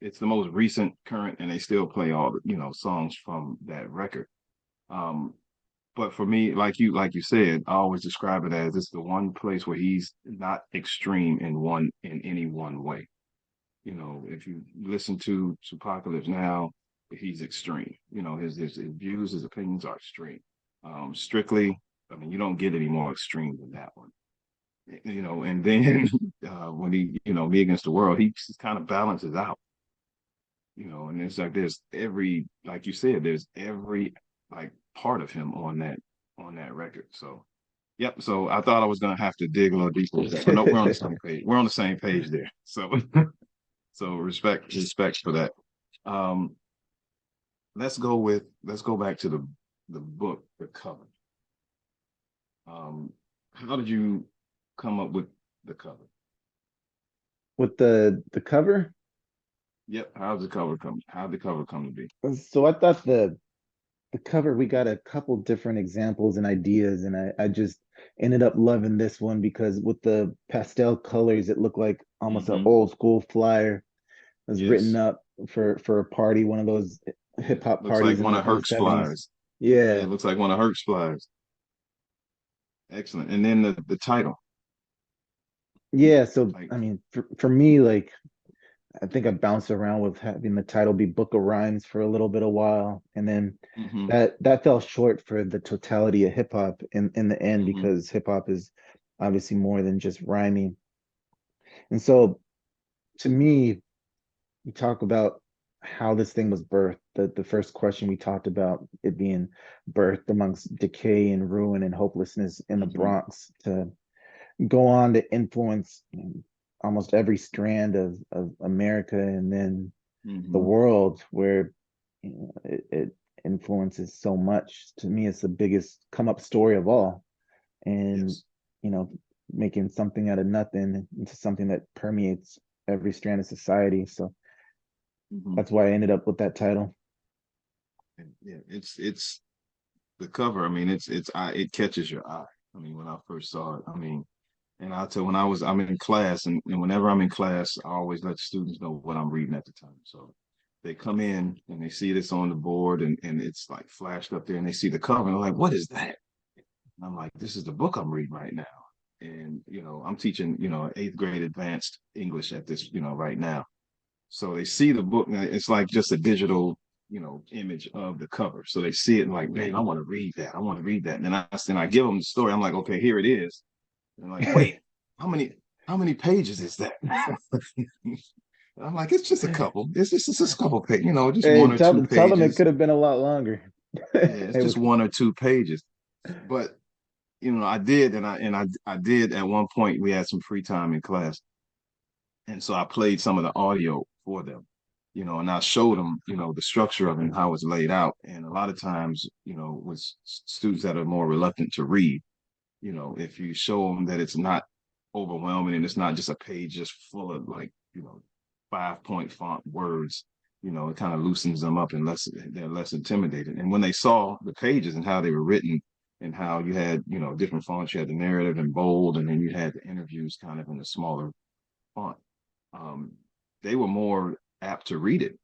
Speaker 3: recent current, and they still play all the, songs from that record. Um, but for me, like you said, I always describe it as it's the one place where he's not extreme in any one way. If you listen to Apocalypse Now, he's extreme. His views, his opinions are extreme. Strictly, I mean, you don't get any more extreme than that one. And then when Me Against the World, he just kind of balances out. And it's like like you said, there's every like part of him on that record. So yep. So I thought I was gonna have to dig a little deeper with that, but no, we're on the same page. We're on the same page there. So so respect for that. Um, let's go back to the book, the cover. How did you come up with the cover?
Speaker 2: With the cover.
Speaker 3: Yep. How'd the cover come to be?
Speaker 2: So I thought the cover, we got a couple different examples and ideas, and I just ended up loving this one because with the pastel colors, it looked like almost an
Speaker 3: Mm-hmm.
Speaker 2: old school flyer. It was written
Speaker 3: Yes.
Speaker 2: up for a party, one of those
Speaker 3: Yeah.
Speaker 2: hip hop
Speaker 3: Looks like
Speaker 2: parties in
Speaker 3: one of
Speaker 2: the
Speaker 3: Herc's
Speaker 2: 70s.
Speaker 3: flyers. Yeah,
Speaker 2: Yeah.
Speaker 3: it looks like one of Herc's flyers. Excellent. And then the title.
Speaker 2: Yeah, so
Speaker 3: Like,
Speaker 2: I mean, for me, like, I think I bounced around with having the title be Book of Rhymes for a little bit a while, and then
Speaker 3: mm-hmm,
Speaker 2: that fell short for the totality of hip hop in the end,
Speaker 3: mm-hmm,
Speaker 2: because hip hop is obviously more than just rhyming. And so to me, we talk about how this thing was birthed. The first question, we talked about it being birthed amongst decay and ruin and hopelessness in the
Speaker 3: mm-hmm,
Speaker 2: Bronx, to go on to influence almost every strand of America, and then the
Speaker 3: mm-hmm.
Speaker 2: world, where it influences so much. To me, it's the biggest come up story of all. And
Speaker 3: Yes.
Speaker 2: you know making something out of nothing into something that permeates every strand of society. So
Speaker 3: Mm-hmm.
Speaker 2: that's why I ended up with that title.
Speaker 3: And yeah, it's the cover. I mean, it catches your eye. I mean, when I first saw it, I mean, and I'll tell when I'm in class, and whenever I'm in class, I always let students know what I'm reading at the time. So they come in and they see this on the board, and it's like flashed up there, and they see the cover, and they're like, "What is that?" And I'm like, "This is the book I'm reading right now." And I'm teaching eighth grade advanced English at this right now. So they see the book, and it's like just a digital image of the cover. So they see it and like, man, I want to read that. I want to read that. And then I give them the story. I'm like, okay, here it is. And like, wait, how many pages is that? I'm like, it's just a couple. It's just a couple pages, just
Speaker 2: Hey,
Speaker 3: one or two
Speaker 2: tell them it
Speaker 3: pages.
Speaker 2: could have been a lot longer.
Speaker 3: Yeah, it's
Speaker 2: It
Speaker 3: just
Speaker 2: was.
Speaker 3: one or two pages. But I did, and I did at one point. We had some free time in class, and so I played some of the audio for them, and I showed them, the structure of it and how it's laid out. And a lot of times, with students that are more reluctant to read, if you show them that it's not overwhelming and it's not just a page just full of like, 5-point font words, it kind of loosens them up, and they're less intimidated. And when they saw the pages and how they were written, and how you had, different fonts, you had the narrative in bold, and then you had the interviews kind of in a smaller font. um, they were more apt to read it.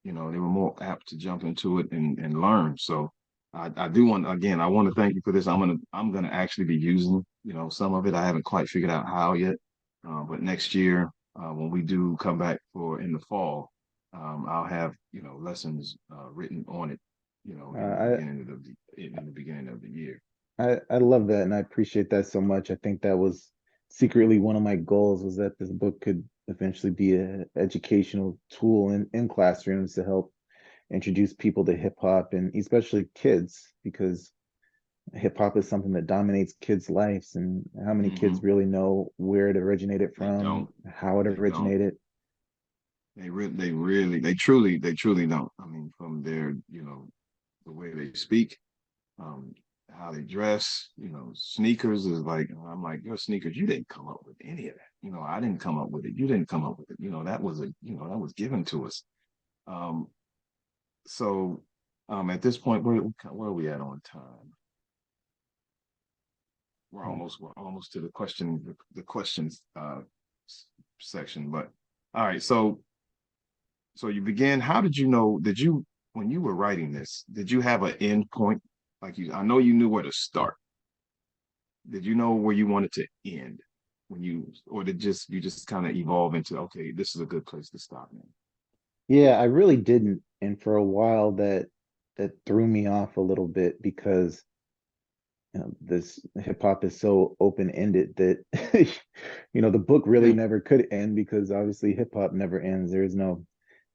Speaker 3: You know, they were more apt to jump into it and learn. So I do want, again, I want to thank you for this. I'm gonna actually be using, you know, some of it. I haven't quite figured out how yet, but next year, when we do come back for in the fall, I'll have, you know, lessons written on it, you know, in the
Speaker 2: I
Speaker 3: beginning of the beginning of the year.
Speaker 2: I love that, and I appreciate that so much. I think that was secretly one of my goals, was that this book could eventually be an educational tool in classrooms to help introduce people to hip hop, and especially kids, because hip hop is something that dominates kids' lives. And how many
Speaker 3: Hmm.
Speaker 2: kids really know where it originated
Speaker 3: They
Speaker 2: from,
Speaker 3: don't.
Speaker 2: how it
Speaker 3: They don't.
Speaker 2: originated?
Speaker 3: They truly don't. I mean, from their, you know, the way they speak, um, how they dress, you know, sneakers is like, I'm like, your sneakers, you didn't come up with any of that. You know, I didn't come up with it. You didn't come up with it. You know, that was that was given to us. Um, so at this point, where are we at on time? We're almost to the questions section. But all right, so you began. How did you know? Did you when you were writing this? Did you have an end point? Like I know you knew where to start. Did you know where you wanted to end when or did you just kind of evolve into, okay, this is a good place to stop now?
Speaker 2: Yeah, I really didn't. And for a while that threw me off a little bit, because this hip hop is so open ended that the book really
Speaker 3: Yeah.
Speaker 2: never could end, because obviously hip hop never ends. There is no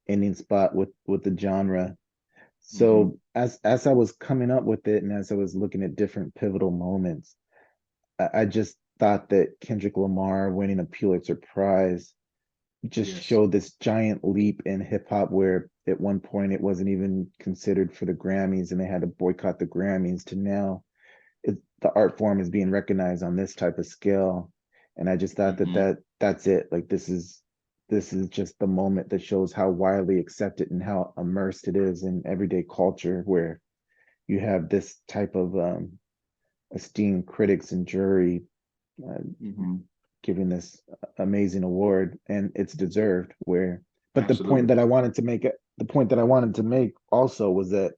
Speaker 2: ending spot with the genre.
Speaker 3: Mm-hmm.
Speaker 2: So as I was coming up with it, and as I was looking at different pivotal moments, I just thought that Kendrick Lamar winning a Pulitzer Prize just
Speaker 3: Yes.
Speaker 2: showed this giant leap in hip hop, where at one point it wasn't even considered for the Grammys and they had to boycott the Grammys, to now the art form is being recognized on this type of scale. And I just thought
Speaker 3: Mm-hmm.
Speaker 2: that's it. Like, this is just the moment that shows how widely accepted and how immersed it is in everyday culture, where you have this type of esteemed critics and jury uh,
Speaker 3: Mm-hmm.
Speaker 2: giving this amazing award, and it's deserved. Where, but the point
Speaker 3: Absolutely.
Speaker 2: that I wanted to make, also, was that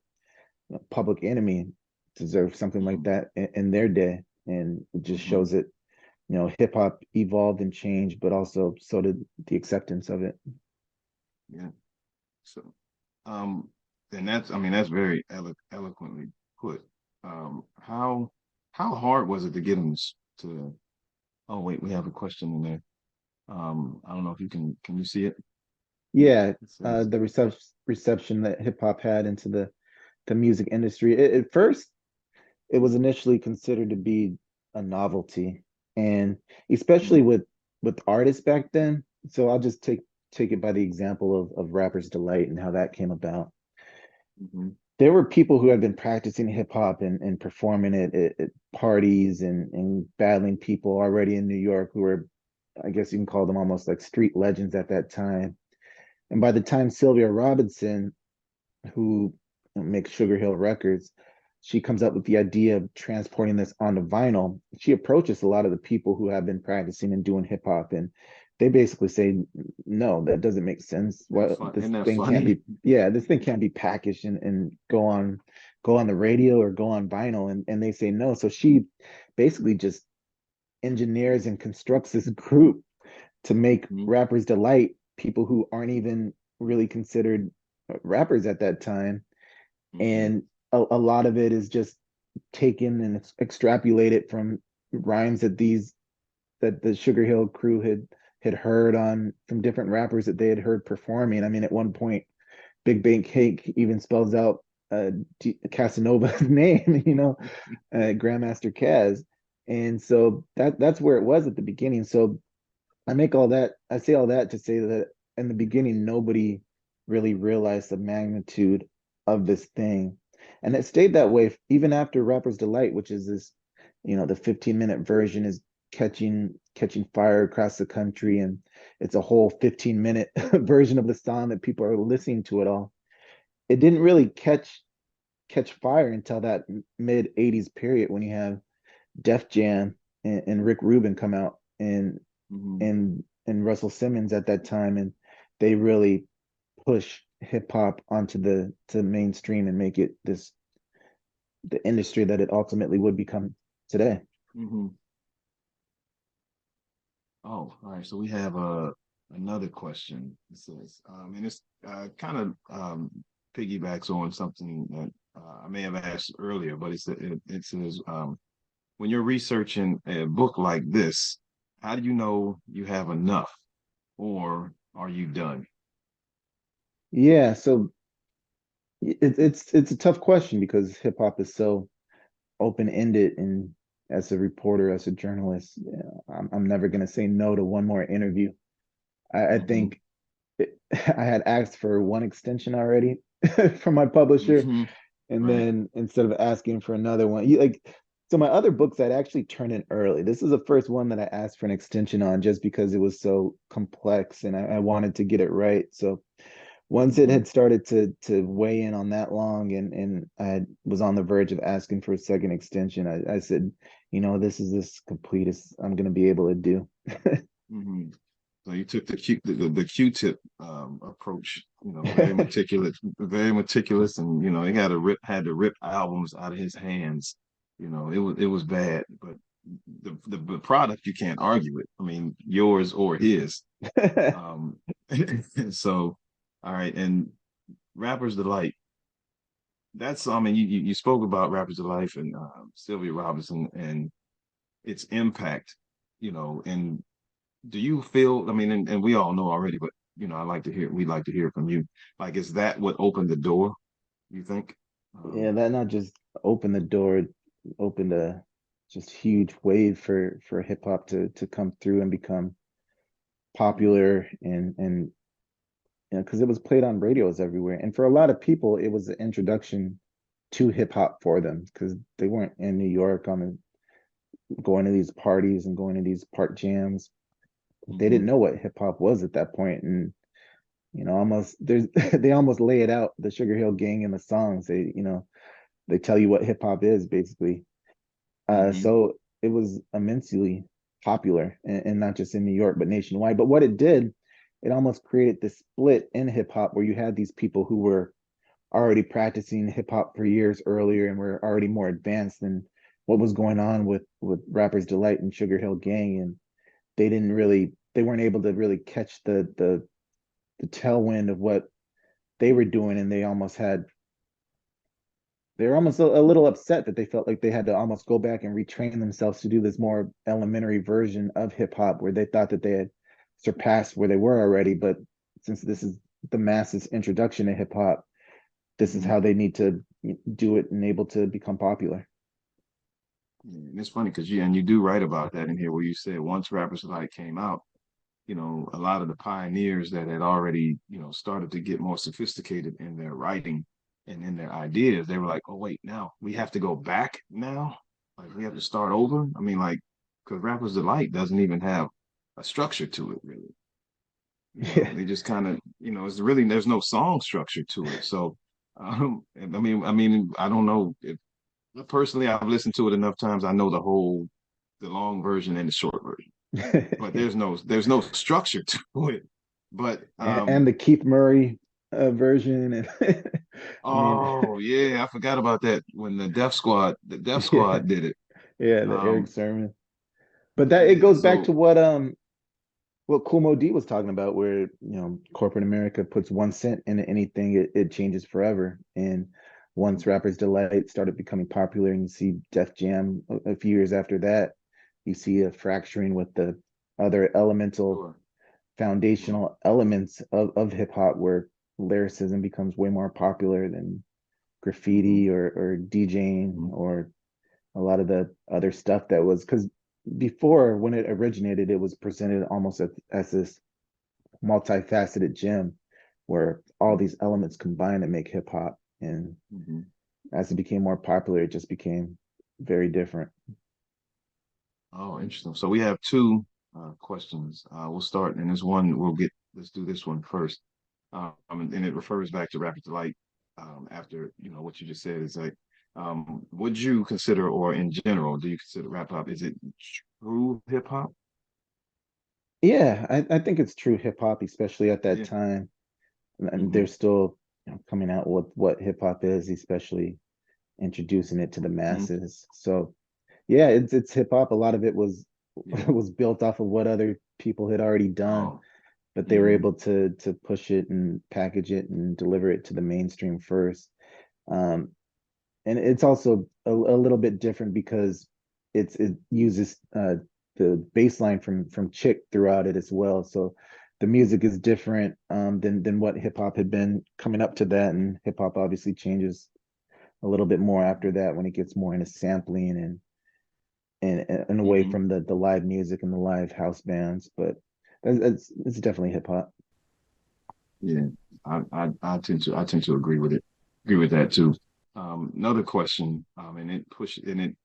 Speaker 2: Public Enemy deserves something like
Speaker 3: Mm-hmm.
Speaker 2: that in their day, and it just
Speaker 3: Mm-hmm.
Speaker 2: shows that hip hop evolved and changed, but also so did the acceptance of it.
Speaker 3: Yeah. So, um, and that's, I mean, that's very eloquently put. How hard was it to get them to? Oh, wait, we have a question in there. I don't know if you can you see it?
Speaker 2: Yeah,
Speaker 3: It says,
Speaker 2: the reception that hip hop had into the music industry. At first, it was initially considered to be a novelty, and especially
Speaker 3: mm-hmm.
Speaker 2: with artists back then. So I'll just take it by the example of Rapper's Delight and how that came about.
Speaker 3: Mm-hmm.
Speaker 2: There were people who had been practicing hip hop and performing it at parties and battling people already in New York, who were, I guess you can call them, almost like street legends at that time. And by the time Sylvia Robinson, who makes Sugar Hill Records, she comes up with the idea of transporting this onto vinyl. She approaches a lot of the people who have been practicing and doing hip hop, and they basically say, "No, that doesn't make sense.
Speaker 3: That's
Speaker 2: What,
Speaker 3: fun.
Speaker 2: this
Speaker 3: Isn't that
Speaker 2: thing can't
Speaker 3: funny?
Speaker 2: be, yeah, this thing can't be packaged and go on the radio or go on vinyl." And they say no. So she basically just engineers and constructs this group to make
Speaker 3: Mm-hmm.
Speaker 2: Rappers Delight people who aren't even really considered rappers at that time.
Speaker 3: Mm-hmm.
Speaker 2: And a lot of it is just taken and extrapolated from rhymes that the Sugar Hill crew had heard on from different rappers that they had heard performing. I mean, at one point, Big Bang Cake even spells out Casanova's name, Grandmaster Caz. And so that's where it was at the beginning. So I say all that to say that in the beginning, nobody really realized the magnitude of this thing. And it stayed that way even after Rapper's Delight, which is this, the 15-minute version is catching fire across the country. And it's a whole 15-minute version of the song that people are listening to it all. It didn't really catch fire until that mid 80s period, when you have Def Jam and Rick Rubin come out and
Speaker 3: Mm-hmm.
Speaker 2: and and Russell Simmons at that time, and they really push hip hop onto the to mainstream and make it the industry that it ultimately would become today.
Speaker 3: Hmm. Oh, all right. So we have another question. It says, and it's kind of piggybacks on something that I may have asked earlier, but it says, when you're researching a book like this, how do you know you have enough, or are you done?
Speaker 2: Yeah, so it's a tough question because hip hop is so open-ended, and as a reporter, as a journalist, I'm never gonna say no to one more interview. I
Speaker 3: Hmm.
Speaker 2: think I had asked for one extension already from my publisher,
Speaker 3: Hmm.
Speaker 2: and
Speaker 3: Right.
Speaker 2: then instead of asking for another one, like, so my other books I'd actually turn in early. This is the first one that I asked for an extension on just because it was so complex and I wanted to get it right. So once it
Speaker 3: Hmm.
Speaker 2: had started to weigh in on that long, and was on the verge of asking for a second extension, I said, this is as complete as I'm going to be able to do.
Speaker 3: Hmm. So you took the Q-tip approach, very meticulous, and he had to rip albums out of his hands. It was bad, but the product you can't argue it. I mean, yours or his. Um, so, all right, and Rapper's Delight. That's I mean, you spoke about Rapper's Delight and Sylvia Robinson and its impact, and do you feel, I mean, and we all know already, but we'd like to hear from you. Like, is that what opened the door, you think?
Speaker 2: Yeah,
Speaker 3: Um,
Speaker 2: that not just opened the door, it opened a just huge wave for hip hop to come through and become
Speaker 3: mhm,
Speaker 2: popular, and because it was played on radios everywhere. And for a lot of people, it was the introduction to hip hop for them because they weren't in New York going to these parties and going to these park jams. They didn't
Speaker 3: mhm,
Speaker 2: know what hip hop was at that point, and almost there's they almost lay it out, the Sugar Hill Gang in the songs. They tell you what hip hop is basically.
Speaker 3: mhm,
Speaker 2: So it was immensely popular, and not just in New York, but nationwide. But what it did, it almost created this split in hip hop where you had these people who were already practicing hip hop for years earlier and were already more advanced than what was going on with Rappers Delight and Sugar Hill Gang, and they weren't able to really catch the tailwind of what they were doing, and they were almost a little upset that they felt like they had to almost go back and retrain themselves to do this more elementary version of hip hop where they thought that they had surpassed where they were already. But since this is the masses introduction to hip hop, this is
Speaker 3: mhm.
Speaker 2: how they need to do it and able to become popular.
Speaker 3: Yeah, and it's funny because you do write about that in here where you said once Rappers Delight came out, a lot of the pioneers that had already, started to get more sophisticated in their writing and in their ideas, they were like, oh, wait, now we have to go back now? Like, we have to start over? I mean, like, because Rapper's Delight doesn't even have a structure to it, really.
Speaker 2: Yeah.
Speaker 3: They just kind of, there's no song structure to it. So, I don't know if personally I've listened to it enough times. I know the long version and the short version, but there's no structure to it. But
Speaker 2: And the Keith Murray version, and I mean,
Speaker 3: oh yeah, I forgot about that when the Def
Speaker 2: yeah,
Speaker 3: Squad did it.
Speaker 2: yeah, the Eric
Speaker 3: Um,
Speaker 2: Sermon. But that it
Speaker 3: yeah,
Speaker 2: goes back
Speaker 3: so
Speaker 2: to what Kumo D was talking about, where corporate America puts 1 cent into anything, it changes forever. And once Rapper's Delight started becoming popular, and you see Def Jam a few years after that, you see a fracturing with the other elemental
Speaker 3: sure. Sure.
Speaker 2: foundational elements of hip hop, where lyricism becomes way more popular than
Speaker 3: Hmm.
Speaker 2: graffiti or DJing or a lot of the other stuff that was, because before, when it originated, it was presented almost as this multifaceted gem where all these elements combine to make hip hop. And
Speaker 3: Hmm.
Speaker 2: as it became more popular, it just became very different.
Speaker 3: Oh, interesting. So we have two questions. We'll start, and this one let's do this one first. And it refers back to Rapid Delight. After what you just said is like, would you consider, or in general, do you consider rap hop? Is it true hip hop?
Speaker 2: Yeah, I think it's true hip hop, especially at that
Speaker 3: Yeah.
Speaker 2: time. And
Speaker 3: Hmm.
Speaker 2: they're still, coming out with what hip hop is, especially introducing it to the
Speaker 3: Hmm.
Speaker 2: masses. So yeah, it's hip hop. A lot of it was
Speaker 3: Yeah.
Speaker 2: was built off of what other people had already done,
Speaker 3: Oh.
Speaker 2: but they were
Speaker 3: Hmm.
Speaker 2: able to push it and package it and deliver it to the mainstream first. Um, and it's also a little bit different because it uses the bass line from Chick throughout it as well. So the music is different than what hip hop had been coming up to that, and hip hop obviously changes a little bit more after that when it gets more into sampling and away
Speaker 3: Hmm.
Speaker 2: from the live music and the live house bands. But that's it's definitely hip hop.
Speaker 3: Yeah. I tend to agree with it. Agree with that too. Another question, and it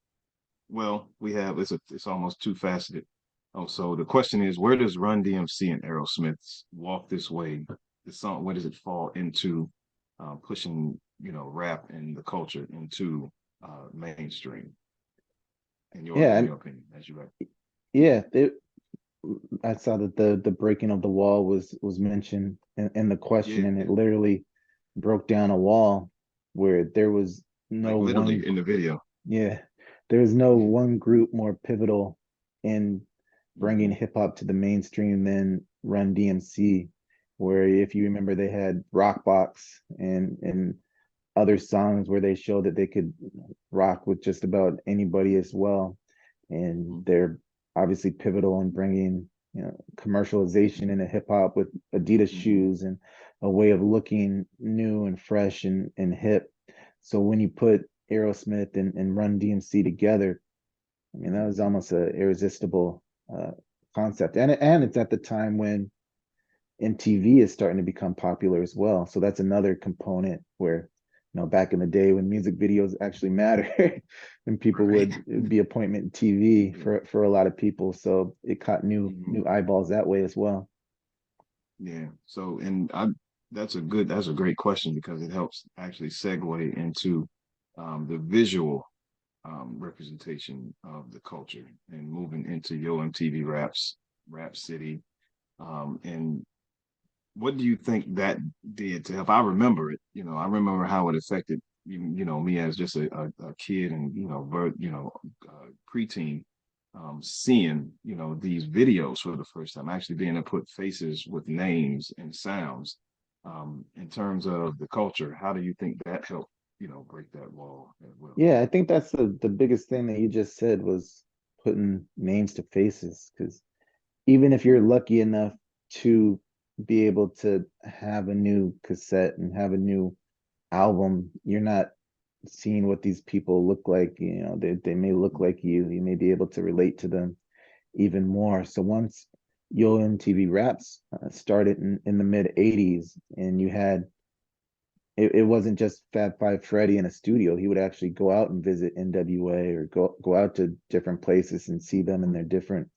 Speaker 3: well, we have it's almost two faceted. Oh, so the question is, where does Run DMC and Aerosmith's Walk This Way, the song, where does it fall into pushing, rap and the culture into mainstream, in
Speaker 2: Yeah,
Speaker 3: your opinion, as you read?
Speaker 2: yeah. I saw that the breaking of the wall was mentioned in the question, and it
Speaker 3: Yeah,
Speaker 2: literally broke down a wall where there was no
Speaker 3: like
Speaker 2: one,
Speaker 3: literally in the video.
Speaker 2: yeah, there was no
Speaker 3: Yeah.
Speaker 2: one group more pivotal in bringing
Speaker 3: Hmm.
Speaker 2: hip hop to the mainstream than Run DMC, where if you remember they had Rockbox and other songs where they showed that they could rock with just about anybody as well, and
Speaker 3: Hmm.
Speaker 2: they're obviously pivotal in bringing commercialization into hip hop with Adidas
Speaker 3: Hmm.
Speaker 2: shoes and a way of looking new and fresh and hip. So when you put Aerosmith and Run DMC together, I mean that was almost an irresistible concept, and it's at the time when MTV is starting to become popular as well. So that's another component where, back in the day when music videos actually mattered, and people
Speaker 3: Right.
Speaker 2: would be appointment TV
Speaker 3: Yeah.
Speaker 2: for a lot of people. So it caught
Speaker 3: Hmm.
Speaker 2: new eyeballs that way as well.
Speaker 3: Yeah. So, that's a great question because it helps actually segue into the visual representation of the culture and moving into Yo MTV Raps, Rap City. And what do you think that did to help? I remember it. I remember how it affected me as just a kid and preteen, seeing these videos for the first time, actually being able to put faces with names and sounds. In terms of the culture, how do you think that helped break that wall as well?
Speaker 2: Yeah, I think that's the biggest thing that you just said was putting names to faces. Because even if you're lucky enough to be able to have a new cassette and have a new album, you're not seeing what these people look like. They may look like you may be able to relate to them even more. So once Yo MTV Raps started in the mid 80s, and you had it wasn't just Fab Five Freddy in a studio. He would actually go out and visit NWA or go out to different places and see them in their different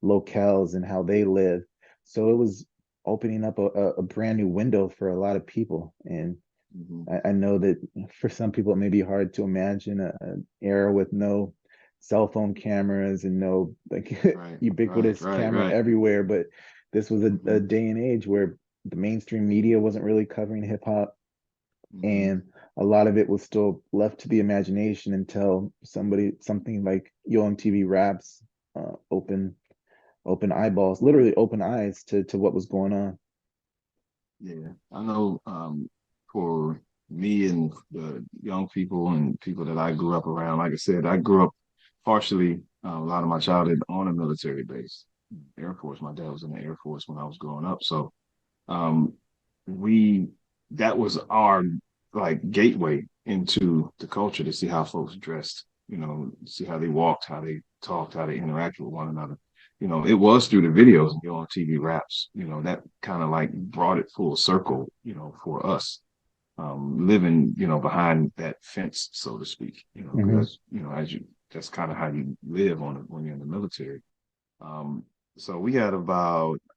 Speaker 2: locales and how they live. So it was opening up a brand new window for a lot of people. And
Speaker 3: Mm-hmm.
Speaker 2: I know that for some people it may be hard to imagine an era with no cell phone cameras and no like
Speaker 3: Right, right,
Speaker 2: ubiquitous
Speaker 3: right,
Speaker 2: camera
Speaker 3: right.
Speaker 2: everywhere, but this was a
Speaker 3: Mm-hmm.
Speaker 2: day and age where the mainstream media wasn't really covering hip hop,
Speaker 3: Mm-hmm.
Speaker 2: and a lot of it was still left to the imagination until something like Yo MTV Raps open eyeballs, literally open eyes to what was going on.
Speaker 3: Yeah, I know. For me and the young people and people that I grew up around, like I said, I grew up partially a lot of my childhood on a military base, Air Force. My dad was in the Air Force when I was growing up, so um, we that was our like gateway into the culture to see how folks dressed, see how they walked, how they talked, how they interacted with one another. It was through the videos and on TV raps, that kind of like brought it full circle, for us, living, behind that fence, so to speak,
Speaker 2: Hmm.
Speaker 3: because, that's kind of how you live when you're in the military. Um, so I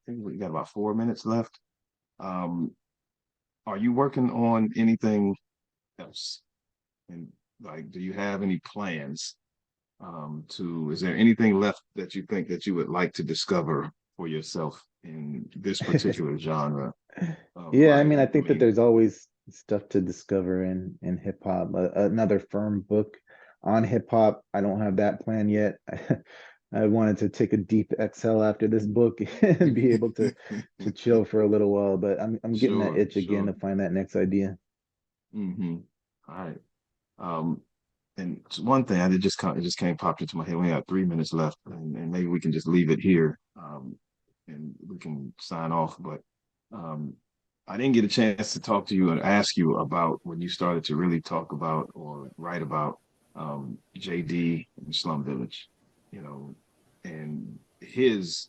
Speaker 3: think we got about 4 minutes left. Um, are you working on anything else? And like, do you have any plans is there anything left that you think that you would like to discover for for yourself in this particular genre of
Speaker 2: Yeah, I mean, I
Speaker 3: writing? I
Speaker 2: think that
Speaker 3: mean,
Speaker 2: there's always stuff to discover in hip hop. Another firm book on hip hop. I don't have that plan yet. I wanted to take a deep exhale after this book and be able to chill for a little while, but I'm getting that
Speaker 3: sure,
Speaker 2: itch again
Speaker 3: sure.
Speaker 2: to find that next idea.
Speaker 3: Hmm. All right. Um, and one thing it just came popped into my head. We have 3 minutes left, and maybe we can just leave it here, and we can sign off. But um, I didn't get a chance to talk to you and ask you about when you started to really talk about or write about JD and Slum Village, you know, and his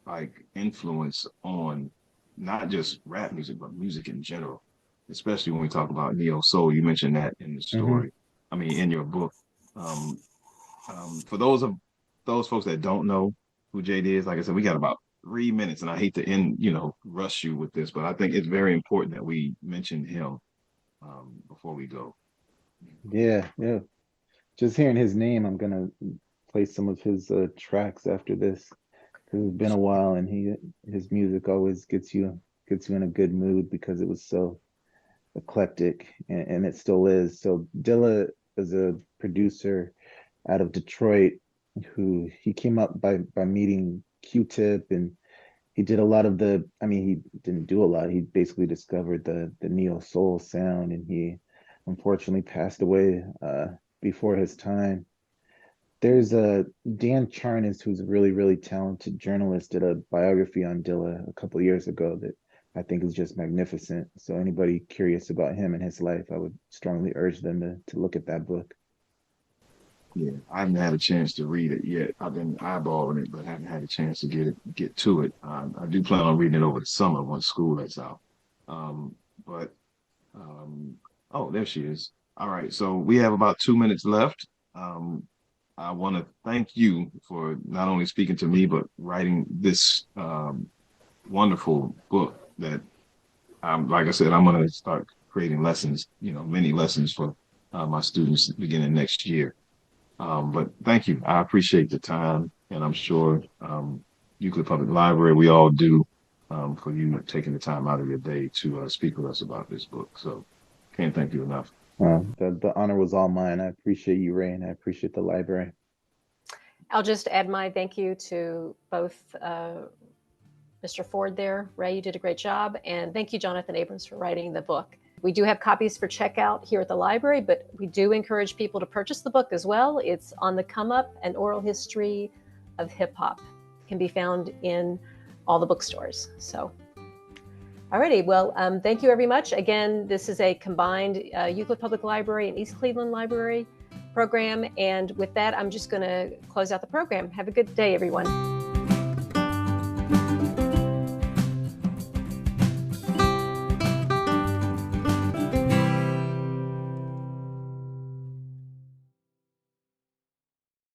Speaker 3: like influence on not just rap music, but music in general, especially when we talk about neo soul. You mentioned that in the
Speaker 2: Hmm.
Speaker 3: story. I mean, in your book. Um, for those folks that don't know who JD is, like I said, we got about 3 minutes, and I hate to rush you with this, but I think it's very important that we mention him before we go.
Speaker 2: Yeah, yeah. Just hearing his name, I'm gonna play some of his tracks after this because it's been a while, and his music always gets you in a good mood because it was so eclectic, and it still is. So Dilla is a producer out of Detroit who he came up by meeting Q-Tip, and he did a lot of I mean, he didn't do a lot. He basically discovered the neo soul sound, and he unfortunately passed away before his time. There's a Dan Charnas, who's a really talented journalist, did a biography on Dilla a couple of years ago that I think is just magnificent. So anybody curious about him and his life, I would strongly urge them to look at that book.
Speaker 3: Yeah, I haven't had a chance to read it yet. I've been eyeballing it, but haven't had a chance to get to it. I do plan on reading it over the summer once school lets out. But oh, there she is. All right, so we have about 2 minutes left. Um, I want to thank you for not only speaking to me but writing this wonderful book that, like I said, I'm going to start creating lessons. Many lessons for my students beginning next year. But thank you. I appreciate the time, and I'm sure Euclid Public Library, we all do, for you taking the time out of your day to speak with us about this book. So can't thank you enough.
Speaker 2: The honor was all mine. I appreciate you, Ray, and I appreciate the library.
Speaker 1: I'll just add my thank you to both Mr. Ford there. Ray, you did a great job. And thank you, Jonathan Abrams, for writing the book. We do have copies for checkout here at the library, but we do encourage people to purchase the book as well. It's On the Come Up, An Oral History of Hip Hop. It can be found in all the bookstores. So, alrighty, well, thank you very much. Again, this is a combined Euclid Public Library and East Cleveland Library program. And with that, I'm just going to close out the program. Have a good day, everyone.